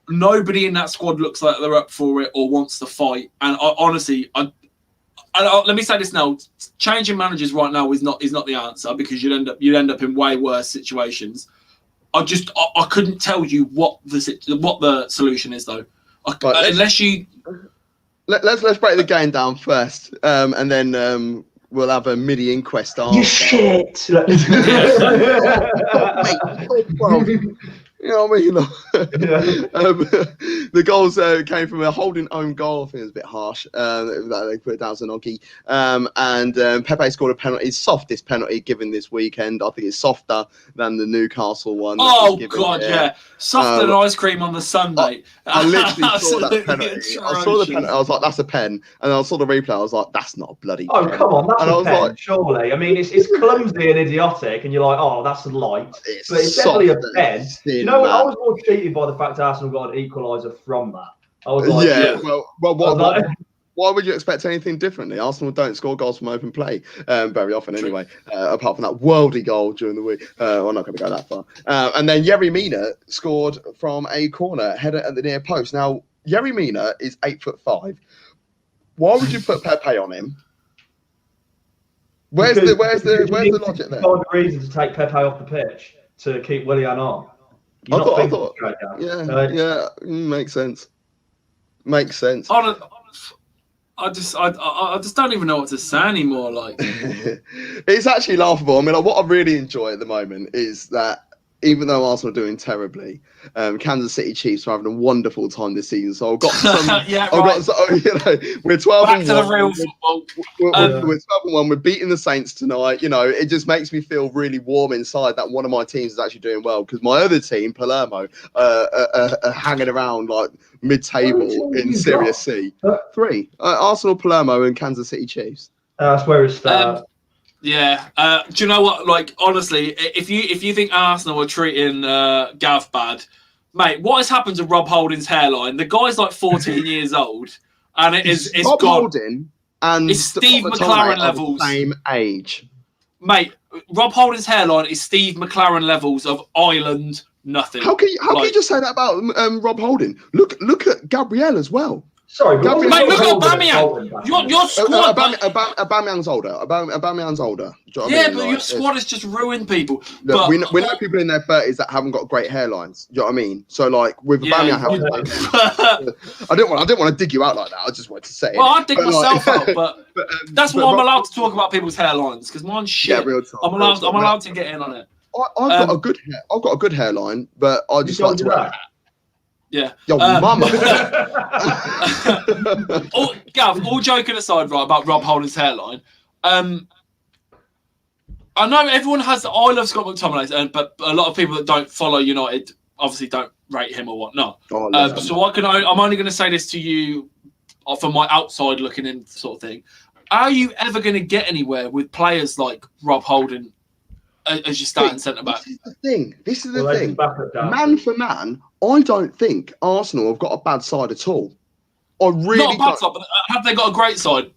Nobody in that squad looks like they're up for it or wants to fight. And honestly, let me say this now: changing managers right now is not the answer, because you'd end up in way worse situations. I couldn't tell you what the solution is, though. Unless you let's break the game down first, and then we'll have a mini inquest after. You shit. You know what I mean? The goals came from a holding own goal. I think it was a bit harsh. They put it down to Nogi. And Pepe scored a penalty, softest penalty given this weekend. I think it's softer than the Newcastle one. Oh, God, yeah. Softer than ice cream on the Sunday. I literally saw that penalty. I saw the penalty. I was like, that's a pen. And I saw the replay. I was like, that's not a bloody pen. Oh, come on. That's a pen, surely. I mean, it's clumsy and idiotic. And you're like, oh, that's light. But it's definitely a pen. You know what? I was more cheated by the fact Arsenal got an equaliser from that. I was like, why would you expect anything differently? Arsenal don't score goals from open play very often anyway, apart from that worldy goal during the week. We're not going to go that far. And then Yerry Mina scored from a corner, header at the near post. Now, Yerry Mina is 8'5". Why would you put Pepe on him? Where's the logic there? Find a reason to take Pepe off the pitch to keep Willian on. I thought, makes sense. Makes sense. I just don't even know what to say anymore. Like, it's actually laughable. I mean, what I really enjoy at the moment is that even though Arsenal are doing terribly, Kansas City Chiefs are having a wonderful time this season. So I've got some. We're 12 Back to the real football. We're 12-1. We're beating the Saints tonight. You know, it just makes me feel really warm inside that one of my teams is actually doing well, because my other team, Palermo, are hanging around like mid-table in Serie C. 3. Arsenal, Palermo, and Kansas City Chiefs. That's where it starts. Yeah. Do you know what? Like, honestly, if you think Arsenal are treating Gav bad, mate, what has happened to Rob Holding's hairline? The guy's like 14 years old, and it's Rob gone. Holding and it's Steve McLaren levels. Same age, mate. Rob Holding's hairline is Steve McLaren levels of Ireland nothing. How can you just say that about Rob Holding? Look at Gabriel as well. Sorry, mate, look at Aubameyang. Your squad. Aubameyang's older. Aubameyang's older. Do you know what I mean? But your squad has just ruined people. Look, we know people in their 30s that haven't got great hairlines. Do you know what I mean? So, like, with Aubameyang, I didn't want to dig you out like that. I just wanted to say. Well, I dig myself out, but that's why I'm allowed to talk about people's hairlines, because mine's shit. Yeah, real talk, I'm allowed to get in on it. I've got a good hairline, but I just like to wear. Yeah. Yo, mama. Gav, all joking aside, right, about Rob Holding's hairline. I know everyone has. I love Scott McTominay, but a lot of people that don't follow United obviously don't rate him or whatnot. So I'm only going to say this to you from my outside looking in sort of thing. Are you ever going to get anywhere with players like Rob Holding as your starting centre back? This is the thing. Man for man, I don't think Arsenal have got a bad side at all. Not a bad side, but have they got a great side?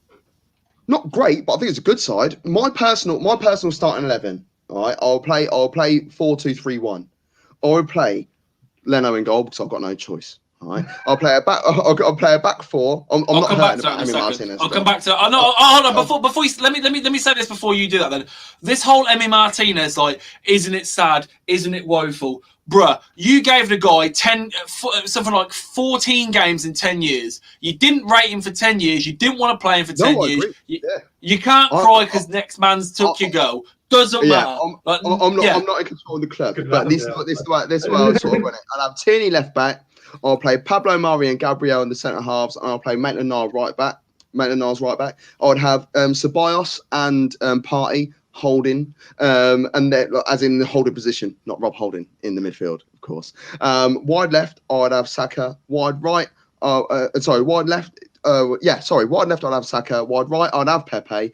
Not great, but I think it's a good side. My personal starting 11. All right, I'll play 4-2-3-1. I'll play Leno in goal because I've got no choice. All right, I'll play a back four. I'm not hurting about Emi Martinez. I'll come back to. Hold on. Before you, let me say this before you do that. Then this whole Emi Martinez, like, isn't it sad? Isn't it woeful? Bruh, you gave the guy something like 14 games in 10 years. You didn't rate him for 10 years. You didn't want to play him for 10 I years. agree. You can't cry because next man's took your goal. Doesn't matter. I'm not in control of the club, but this is why I'll sort of run it. I'll have Tierney left back. I'll play Pablo Mari and Gabriel in the centre halves, and I'll play Maitland-Niles right back. I would have Ceballos and Partey holding, and as in the holding position, not Rob Holding in the midfield, of course. Wide left, I'd have Saka. Wide right, wide left. Wide left, I'd have Saka. Wide right, I'd have Pepe.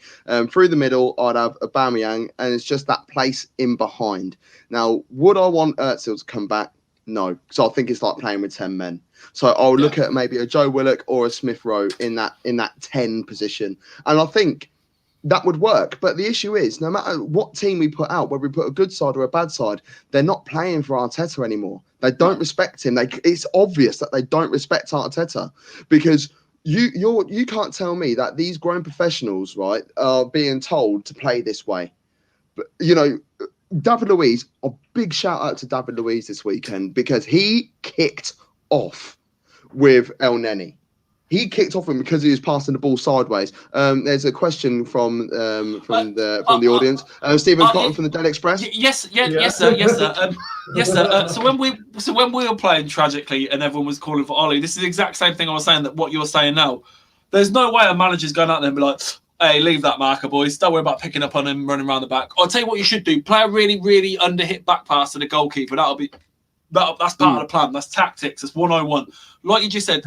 Through the middle, I'd have Aubameyang, and it's just that place in behind. Now, would I want Özil to come back? No, because I think it's like playing with 10 men. So I'll look at maybe a Joe Willock or a Smith Rowe in that 10 position, and I think that would work. But the issue is, no matter what team we put out, whether we put a good side or a bad side, they're not playing for Arteta anymore. They don't respect him. It's obvious that they don't respect Arteta, because you can't tell me that these grown professionals, right, are being told to play this way. But David Luiz, a big shout out to David Luiz this weekend, because he kicked off with El Neni. He kicked off him because he was passing the ball sideways. There's a question from the audience. Stephen Cotton from the Daily Express. Yes, sir. So when we were playing tragically and everyone was calling for Ollie, this is the exact same thing I was saying, that what you're saying now. There's no way a manager's going out there and be like, hey, leave that marker, boys. Don't worry about picking up on him, running around the back. I'll tell you what you should do. Play a really, really under-hit back pass to the goalkeeper. That's part of the plan. That's tactics. That's 101. Like you just said,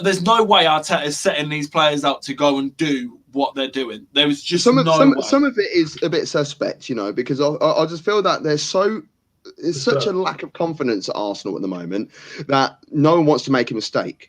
there's no way Arteta is setting these players out to go and do what they're doing. There was just some way. of it is a bit suspect, because I just feel that there's such a lack of confidence at Arsenal at the moment that no one wants to make a mistake.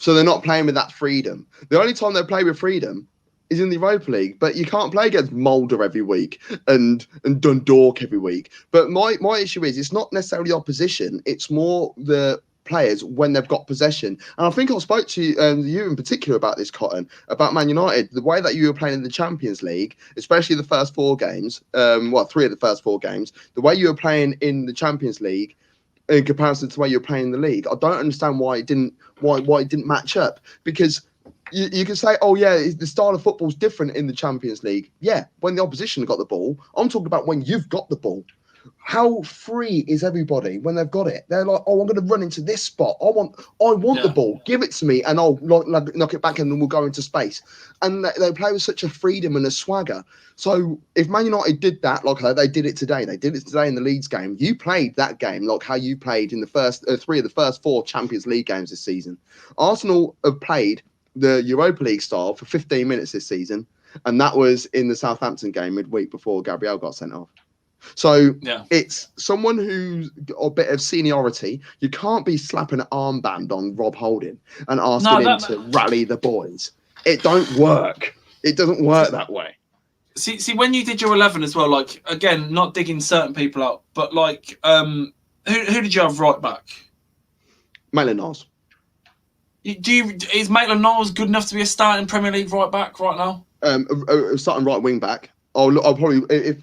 So they're not playing with that freedom. The only time they play with freedom is in the Europa League, but you can't play against Mulder every week and Dundalk every week. But my issue is, it's not necessarily opposition, it's more the players when they've got possession. And I think I spoke to you in particular about this, Cotton, about Man United, the way that you were playing in the Champions League, especially the first 4 games, 3 of the first 4 games, the way you were playing in the Champions League in comparison to the way you're playing in the league, I don't understand why it didn't match up. Because you can say, oh yeah, the style of football's different in the Champions League. Yeah, when the opposition got the ball. I'm talking about when you've got the ball. How free is everybody when they've got it? They're like, oh, I'm going to run into this spot. I want the ball. Give it to me, and I'll knock it back, and then we'll go into space. And they play with such a freedom and a swagger. So if Man United did that, like they did it today, in the Leeds game. You played that game like how you played in the first 3 of the first 4 Champions League games this season. Arsenal have played the Europa League style for 15 minutes this season, and that was in the Southampton game midweek before Gabriel got sent off. So it's someone who's got a bit of seniority. You can't be slapping an armband on Rob Holding and asking him to rally the boys. It don't work. It doesn't work that way. See, when you did your 11 as well, like, again, not digging certain people out, but like, who did you have right back? Maitland-Niles. Is Maitland-Niles good enough to be a starting Premier League right back right now? Starting right wing back. I'll probably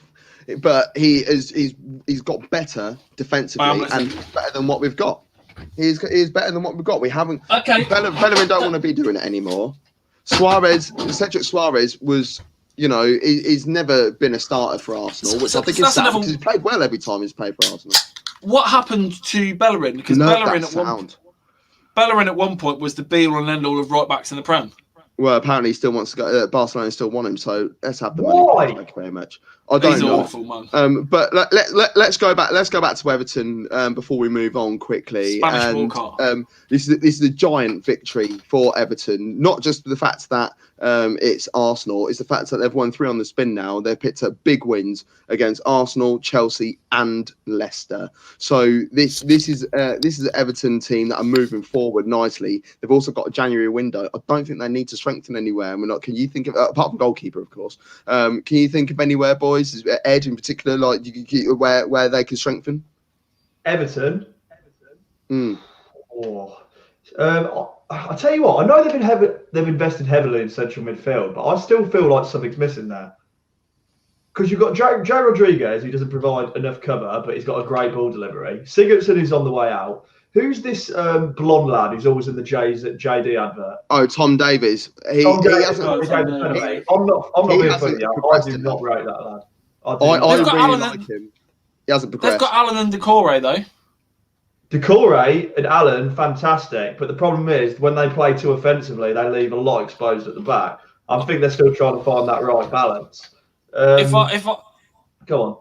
but he's got better defensively and better than what we've got. He's better than what we've got. We haven't. Okay. Bellerin don't want to be doing it anymore. Cedric Suarez was, he's never been a starter for Arsenal, which I think is sad because he's played well every time he's played for Arsenal. What happened to Bellerin? Because Bellerin at one point was the be-all and end-all of right backs in the Prem. Well, apparently he still wants to go. Barcelona still want him, so let's have the money. Thank you very much. I don't know. Awful, man. But let's go back. Let's go back to Everton before we move on quickly. Spanish walkout. This is a giant victory for Everton. Not just the fact that it's Arsenal, it's the fact that they've won 3 on the spin now. They've picked up big wins against Arsenal, Chelsea, and Leicester. So this is an Everton team that are moving forward nicely. They've also got a January window. I don't think they need to strengthen anywhere. And can you think of, apart from goalkeeper, of course, can you think of anywhere, boys? Ed in particular, like where they can strengthen? Everton. I'll tell you what. I know they've invested heavily in central midfield, but I still feel like something's missing there. because you've got Joe Rodriguez, who doesn't provide enough cover, but he's got a great ball delivery. Sigurdsson is on the way out. Who's this blonde lad who's always in the JD advert? Oh, Tom Davies. He hasn't. I'm not being funny. I do not rate that lad. I really like him. He hasn't progressed. They've got Allen and Decore though. Decore and Allen, fantastic. But the problem is when they play too offensively, they leave a lot exposed at the back. I think they're still trying to find that right balance. Go on.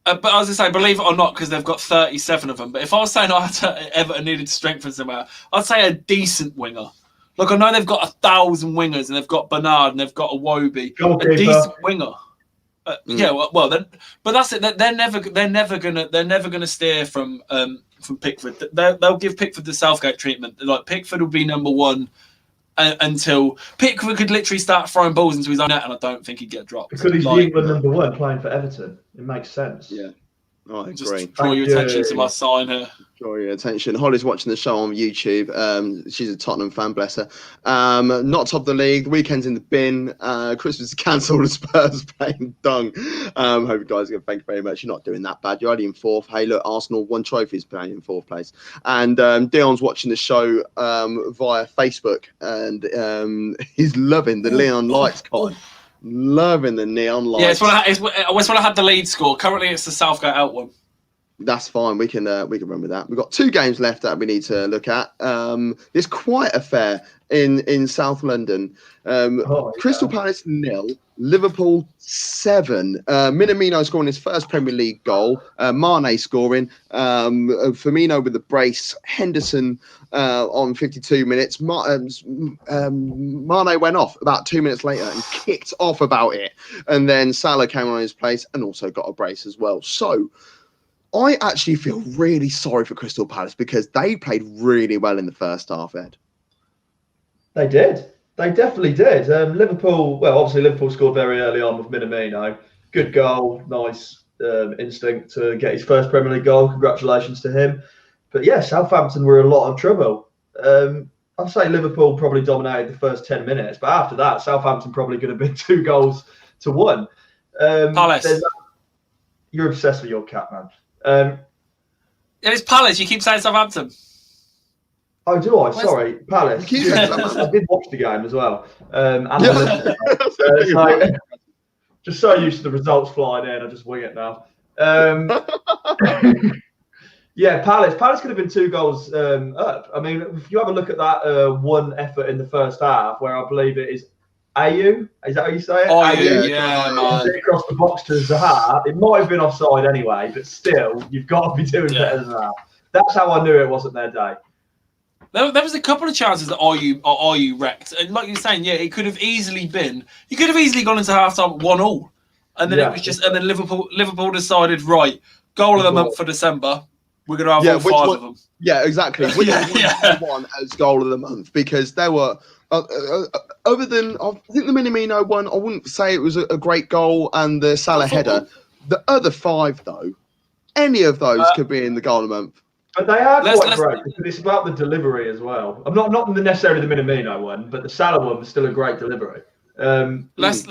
But I was going to say, believe it or not, because they've got 37 of them. But if I was saying Everton needed to strengthen somewhere, I'd say a decent winger. Look, I know they've got 1,000 wingers, and they've got Bernard, and they've got Iwobi. A decent winger. Yeah, but that's it. They're never gonna steer from Pickford. They'll give Pickford the Southgate treatment. Like Pickford will be number one until Pickford could literally start throwing balls into his own net, and I don't think he'd get dropped. Because he's the England number one playing for Everton. It makes sense. Yeah. Oh, I agree. Just draw your attention to my sign here. Draw your attention. Holly's watching the show on YouTube. She's a Tottenham fan, bless her. Not top of the league. The weekend's in the bin. Christmas is cancelled and Spurs playing dung. Hope you guys are thank you very much. You're not doing that bad. You're only in fourth. Hey, look, Arsenal won trophies playing in fourth place. And Dion's watching the show via Facebook, and he's loving the Leon Lights card. Loving the neon lights. Yeah, it's when I had the lead score. Currently, it's the Southgate out one. That's fine. We can run with that. We've got 2 games left that we need to look at. There's quite a fair in South London. Crystal Palace 0, Liverpool 7. Minamino scoring his first Premier League goal. Mane scoring. Firmino with the brace. Henderson on 52 minutes. Mane went off about 2 minutes later and kicked off about it. And then Salah came on his place and also got a brace as well. So I actually feel really sorry for Crystal Palace because they played really well in the first half, Ed. They did. They definitely did. Liverpool scored very early on with Minamino. Good goal, nice instinct to get his first Premier League goal. Congratulations to him. But yeah, Southampton were in a lot of trouble. I'd say Liverpool probably dominated the first 10 minutes, but after that, Southampton probably could have been 2 goals to 1. Palace. You're obsessed with your cat, man. It's Palace. You keep saying Southampton. Oh, do I? Sorry, Palace. I did watch the game as well. Just so used to the results flying in, I just wing it now. Yeah, Palace. Palace could have been 2 goals up. I mean, if you have a look at that one effort in the first half, where I believe it is Ayew, is that how you say it? Ayew, yeah, man. Across the box to Zaha. It might have been offside anyway, but still, you've got to be doing better than that. That's how I knew it wasn't their day. There was a couple of chances that Ayew wrecked, and like you're saying, yeah, it could have easily been. You could have easily gone into halftime 1-1, and then it was just, and then Liverpool decided, right, goal of the month for December. We're going to have all 5 of them. Yeah, exactly. Which one as goal of the month? Because there were, other than, I think the Minamino one, I wouldn't say it was a great goal, and the Salah header. The other 5, though, any of those could be in the goal of the month. But they are quite great, because it's about the delivery as well. I'm not necessarily the Minamino one, but the Salah one was still a great delivery. Let's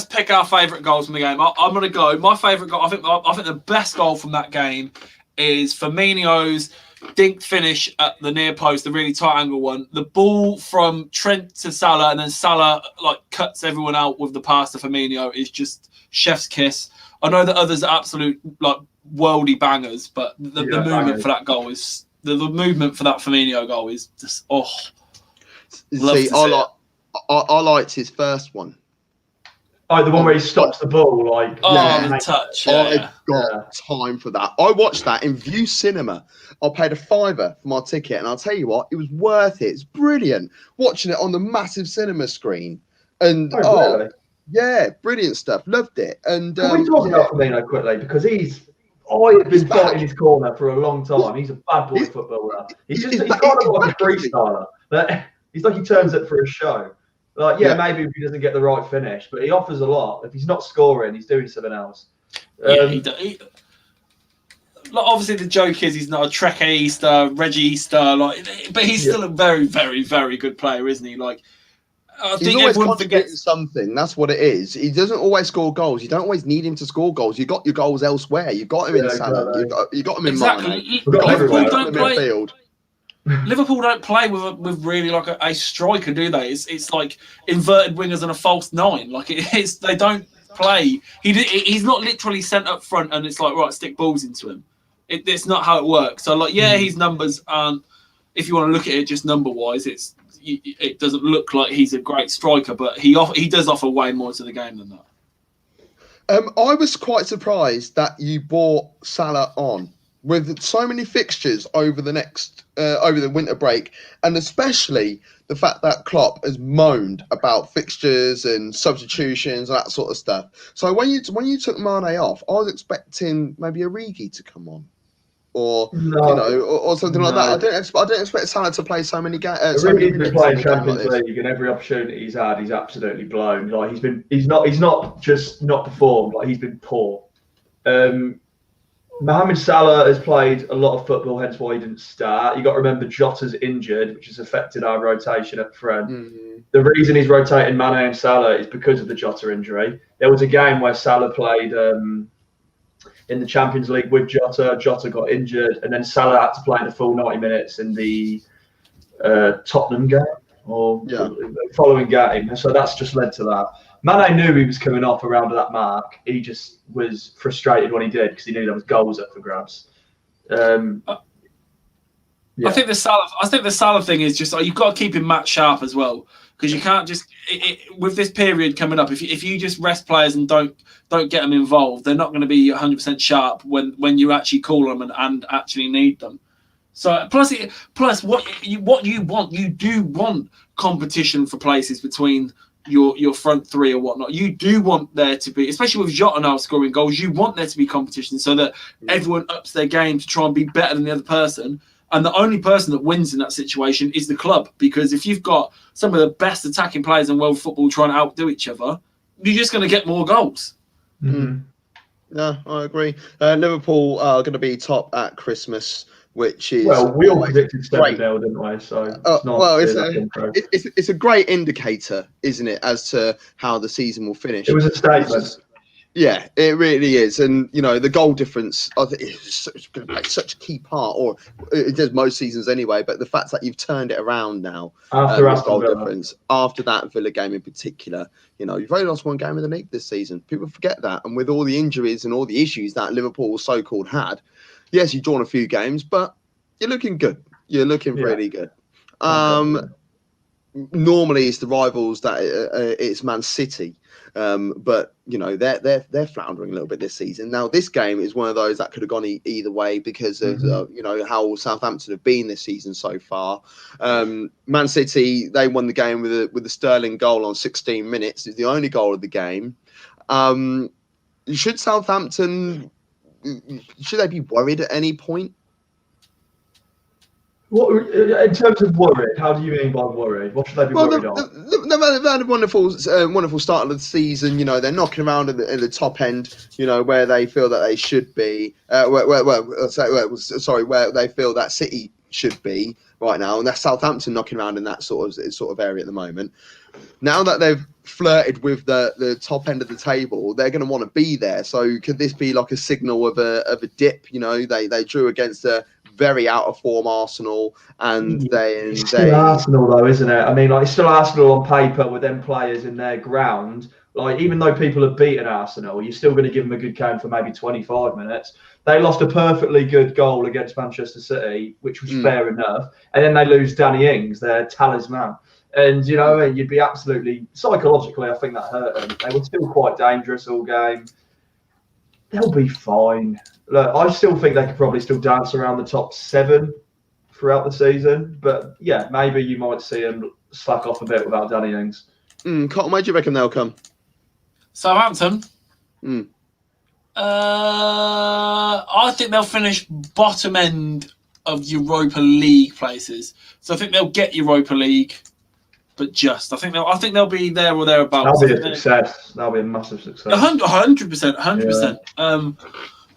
pick our favourite goals from the game. I'm going to go. My favourite goal. I think the best goal from that game is Firmino's dinked finish at the near post, the really tight angle one. The ball from Trent to Salah, and then Salah cuts everyone out with the pass to Firmino is just chef's kiss. I know that others are absolute worldy bangers, but the movement for that goal is the movement for that Firmino goal is just See, I liked his first one. Oh, the one where he stops the ball, the touch. I got time for that. I watched that in View Cinema. I paid £5 for my ticket, and I'll tell you what, it was worth it. It's brilliant watching it on the massive cinema screen. And really? Yeah, brilliant stuff. Loved it. And can we talk about Firmino quickly, because I've been fighting his corner for a long time. He's a bad boy footballer. He's kind of like a freestyler. He's like he turns up for a show. Maybe he doesn't get the right finish, but he offers a lot. If he's not scoring, he's doing something else. Obviously, the joke is he's not a Trek Easter, Reggie Easter, but he's still a very, very, very good player, isn't he? I He's think always everyone contributing forgets. something. That's what it is. He doesn't always score goals. You don't always need him to score goals. You got your goals elsewhere. You got him in Salah. You got him in Mane. Exactly. You got Liverpool everywhere. don't In the play. midfield. Liverpool don't play with really like a striker, do they? It's like inverted wingers and a false nine. Like it's they don't play. He's not literally sent up front and it's like right, stick balls into him. It's not how it works. So like yeah, his numbers aren't. If you want to look at it just number wise, it doesn't look like he's a great striker, but he does offer way more to the game than that. I was quite surprised that you brought Salah on with so many fixtures over the winter break, and especially the fact that Klopp has moaned about fixtures and substitutions and that sort of stuff. So when you took Mane off, I was expecting maybe Origi to come on, or or something like that. I didn't expect Salah to play so many games. Origi's been playing Champions League, and every opportunity he's had, he's absolutely blown. Like he's not just not performed. Like he's been poor. Mohamed Salah has played a lot of football, hence why he didn't start. You got to remember Jota's injured, which has affected our rotation up front. The reason he's rotating Mane and Salah is because of the Jota injury. There was a game where Salah played in the Champions League with Jota. Jota got injured, and then Salah had to play the full 90 minutes in the Tottenham game or following game. So that's just led to that. Mane knew he was coming off around that mark. He just was frustrated when he did because he knew there was goals up for grabs. I think the Salah thing is just you've got to keep him match sharp as well, because you can't just with this period coming up. If you just rest players and don't get them involved, they're not going to be 100% sharp when you actually call them and actually need them. So plus what you want, you do want competition for places between your front three or whatnot. You do want there to be, especially with Jota now scoring goals, you want there to be competition so that everyone ups their game to try and be better than the other person. And the only person that wins in that situation is the club, because if you've got some of the best attacking players in world football trying to outdo each other, you're just going to get more goals. No, I agree. Liverpool are going to be top at Christmas, which is we all predicted 7-0, didn't we? So it's a great indicator, isn't it, as to how the season will finish. It was a statement. Yeah, it really is, and the goal difference, I think, is going to play such a key part, or it does most seasons anyway. But the fact that you've turned it around now after goal difference after that Villa game in particular, you've only lost one game in the league this season. People forget that, and with all the injuries and all the issues that Liverpool so-called had, yes, you've drawn a few games, but you're looking good. You're looking really good. Normally, it's the rivals that it's Man City. But they're floundering a little bit this season. Now this game is one of those that could have gone either way because of how Southampton have been this season so far. Man City, they won the game with a Sterling goal on 16 minutes. It's the only goal of the game. Should Southampton they be worried at any point? What, in terms of worried, how do you mean by worried? What should they be worried on? They've had a wonderful start of the season. They're knocking around in the top end. Where they feel that they should be. Where they feel that City should be right now, and that's Southampton knocking around in that sort of area at the moment. Now that they've flirted with the top end of the table, they're going to want to be there. So could this be like a signal of a dip? They drew against a very out of form Arsenal, and it's still Arsenal though, isn't it? I mean, it's still Arsenal on paper with them players in their ground. Even though people have beaten Arsenal, you're still going to give them a good game for maybe 25 minutes. They lost a perfectly good goal against Manchester City, which was fair enough, and then they lose Danny Ings, their talisman. And you'd be absolutely psychologically, I think that hurt them. They were still quite dangerous all game. They'll be fine. Look, I still think they could probably still dance around the top 7 throughout the season. But yeah, maybe you might see them slack off a bit without Danny Ings. Cotton, where do you reckon they'll come? Southampton. I think they'll finish bottom end of Europa League places. So I think they'll get Europa League, but just I think they'll be there or thereabouts. That'll be a success. That'll be a massive success. 100%.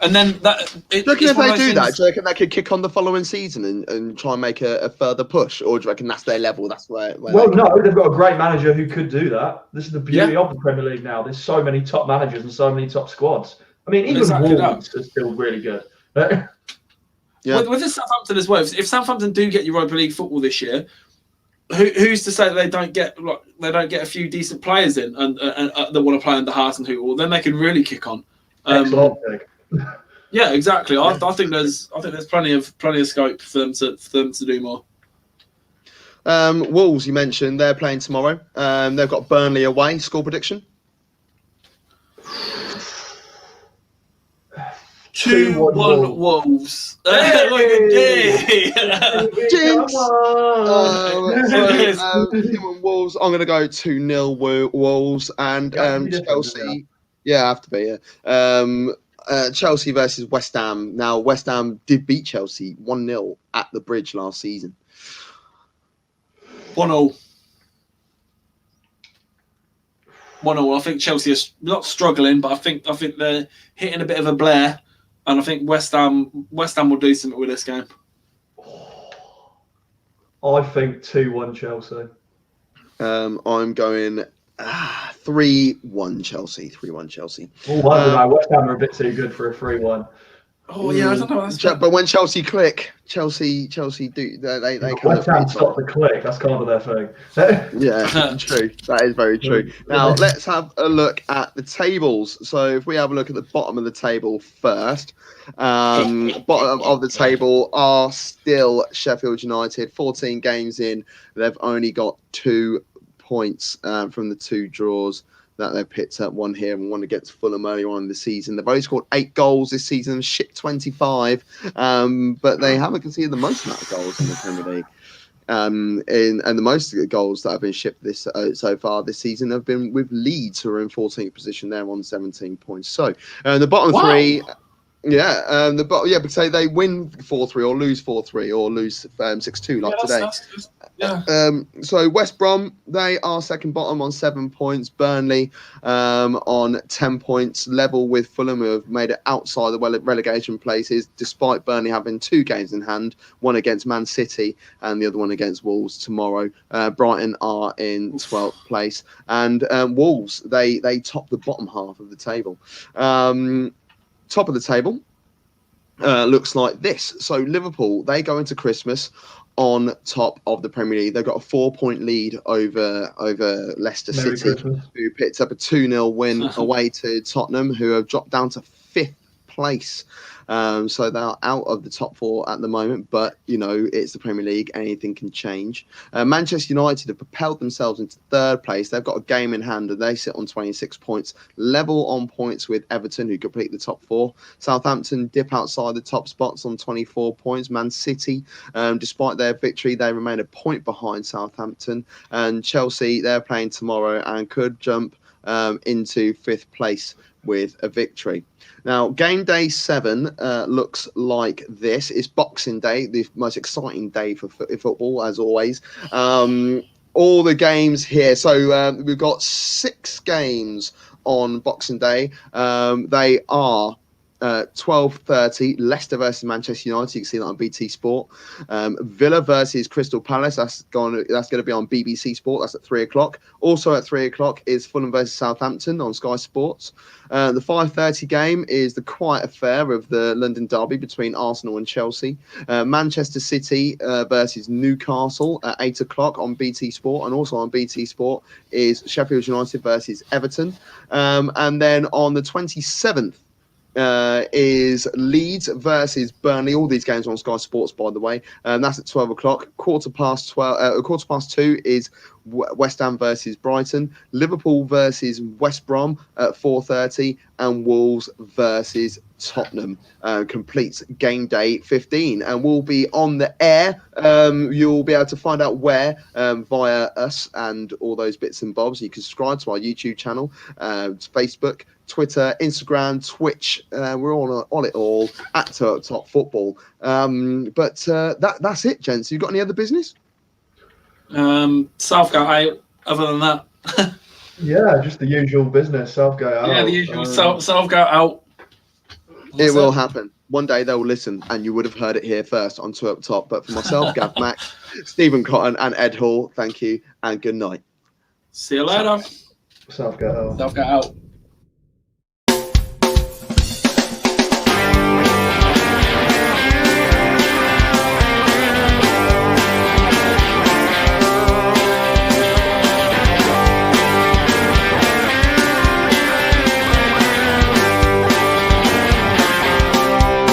And And then that. Do you reckon if they do that, do you reckon they could kick on the following season and try and make a further push, or do you reckon that's their level? That's where well, no, they've got a great manager who could do that. This is the beauty of the Premier League now. There's so many top managers and so many top squads. I mean, even Wolves are still really good. Yeah. With Southampton as well. If Southampton do get Europa League football this year, who's to say that they don't get a few decent players in and that want to play under Hasenhüttl? Then they can really kick on. Yeah, exactly. I think there's plenty of scope for them to do more. Wolves, you mentioned, they're playing tomorrow. They've got Burnley away. Score prediction? 2-1 Wolves. Jinx! Wolves. I'm going to go 2-0 Wolves and Chelsea. Yeah, have to be. Chelsea versus West Ham. Now, West Ham did beat Chelsea 1-0 at the Bridge last season. 1-0. 1-0. I think Chelsea are not struggling, but I think they're hitting a bit of a blare, and I think West Ham will do something with this game. I think 2-1 Chelsea. I'm going 3-1 Chelsea. 3-1 Chelsea. Oh, I don't know. West Ham are a bit too good for a 3-1. Oh yeah, I don't know. But when Chelsea click, Chelsea do they West Ham stop the click. That's kind of their thing. Yeah, true. That is very true. Now let's have a look at the tables. So if we have a look at the bottom of the table first, bottom of the table are still Sheffield United. 14 games in, they've only got 2 points from the 2 draws that they've picked up, one here and one against Fulham earlier on in the season. They've only scored 8 goals this season, shipped 25, but they haven't conceded the most amount of goals in the Premier League. And the most goals that have been shipped this so far this season have been with Leeds, who are in 14th position there on 17 points. So the bottom 3. Yeah, because they win 4-3 or lose 4-3 or lose 6-2 like today. So West Brom, they are second bottom on 7 points. Burnley on 10 points, level with Fulham, who have made it outside the relegation places, despite Burnley having 2 games in hand, one against Man City and the other one against Wolves tomorrow. Brighton are in 12th place, and Wolves, they top the bottom half of the table. Top of the table looks like this. So Liverpool, they go into Christmas on top of the Premier League. They've got a 4-point lead over Leicester City, who picked up a 2-0 win away to Tottenham, who have dropped down to 5th place. So they're out of the top 4 at the moment, but it's the Premier League, anything can change. Manchester United have propelled themselves into 3rd place. They've got a game in hand and they sit on 26 points, level on points with Everton, who complete the top 4. Southampton dip outside the top spots on 24 points. Man City, despite their victory, they remain a point behind Southampton. And Chelsea, they're playing tomorrow and could jump into 5th place with a victory. Now, game day 7 looks like this. It's Boxing Day, the most exciting day for football, as always. All the games here. So we've got 6 games on Boxing Day. They are 12:30, Leicester versus Manchester United. You can see that on BT Sport. Villa versus Crystal Palace. That's going to be on BBC Sport. That's at 3:00. Also at 3:00 is Fulham versus Southampton on Sky Sports. The 5:30 game is the quiet affair of the London derby between Arsenal and Chelsea. Manchester City versus Newcastle at 8:00 on BT Sport, and also on BT Sport is Sheffield United versus Everton. And then on the 27th. Is Leeds versus Burnley. All these games are on Sky Sports, by the way. That's at 12:00. 2:15 is West Ham versus Brighton. Liverpool versus West Brom at 4:30, and Wolves versus Tottenham completes game day 15, and we'll be on the air. You'll be able to find out where via us and all those bits and bobs. You can subscribe to our YouTube channel, Facebook, Twitter, Instagram, Twitch. We're on it all at Top Football. But that's it, gents. You got any other business? Southgate out. Other than that, yeah, just the usual business. Southgate out. Yeah, the usual Southgate out. It will happen. One day they'll listen, and you would have heard it here first on Two Up Top. But for myself, Gav Max, Stephen Cotton, and Ed Hall, thank you, and good night. See you later. Southgate out. Southgate out.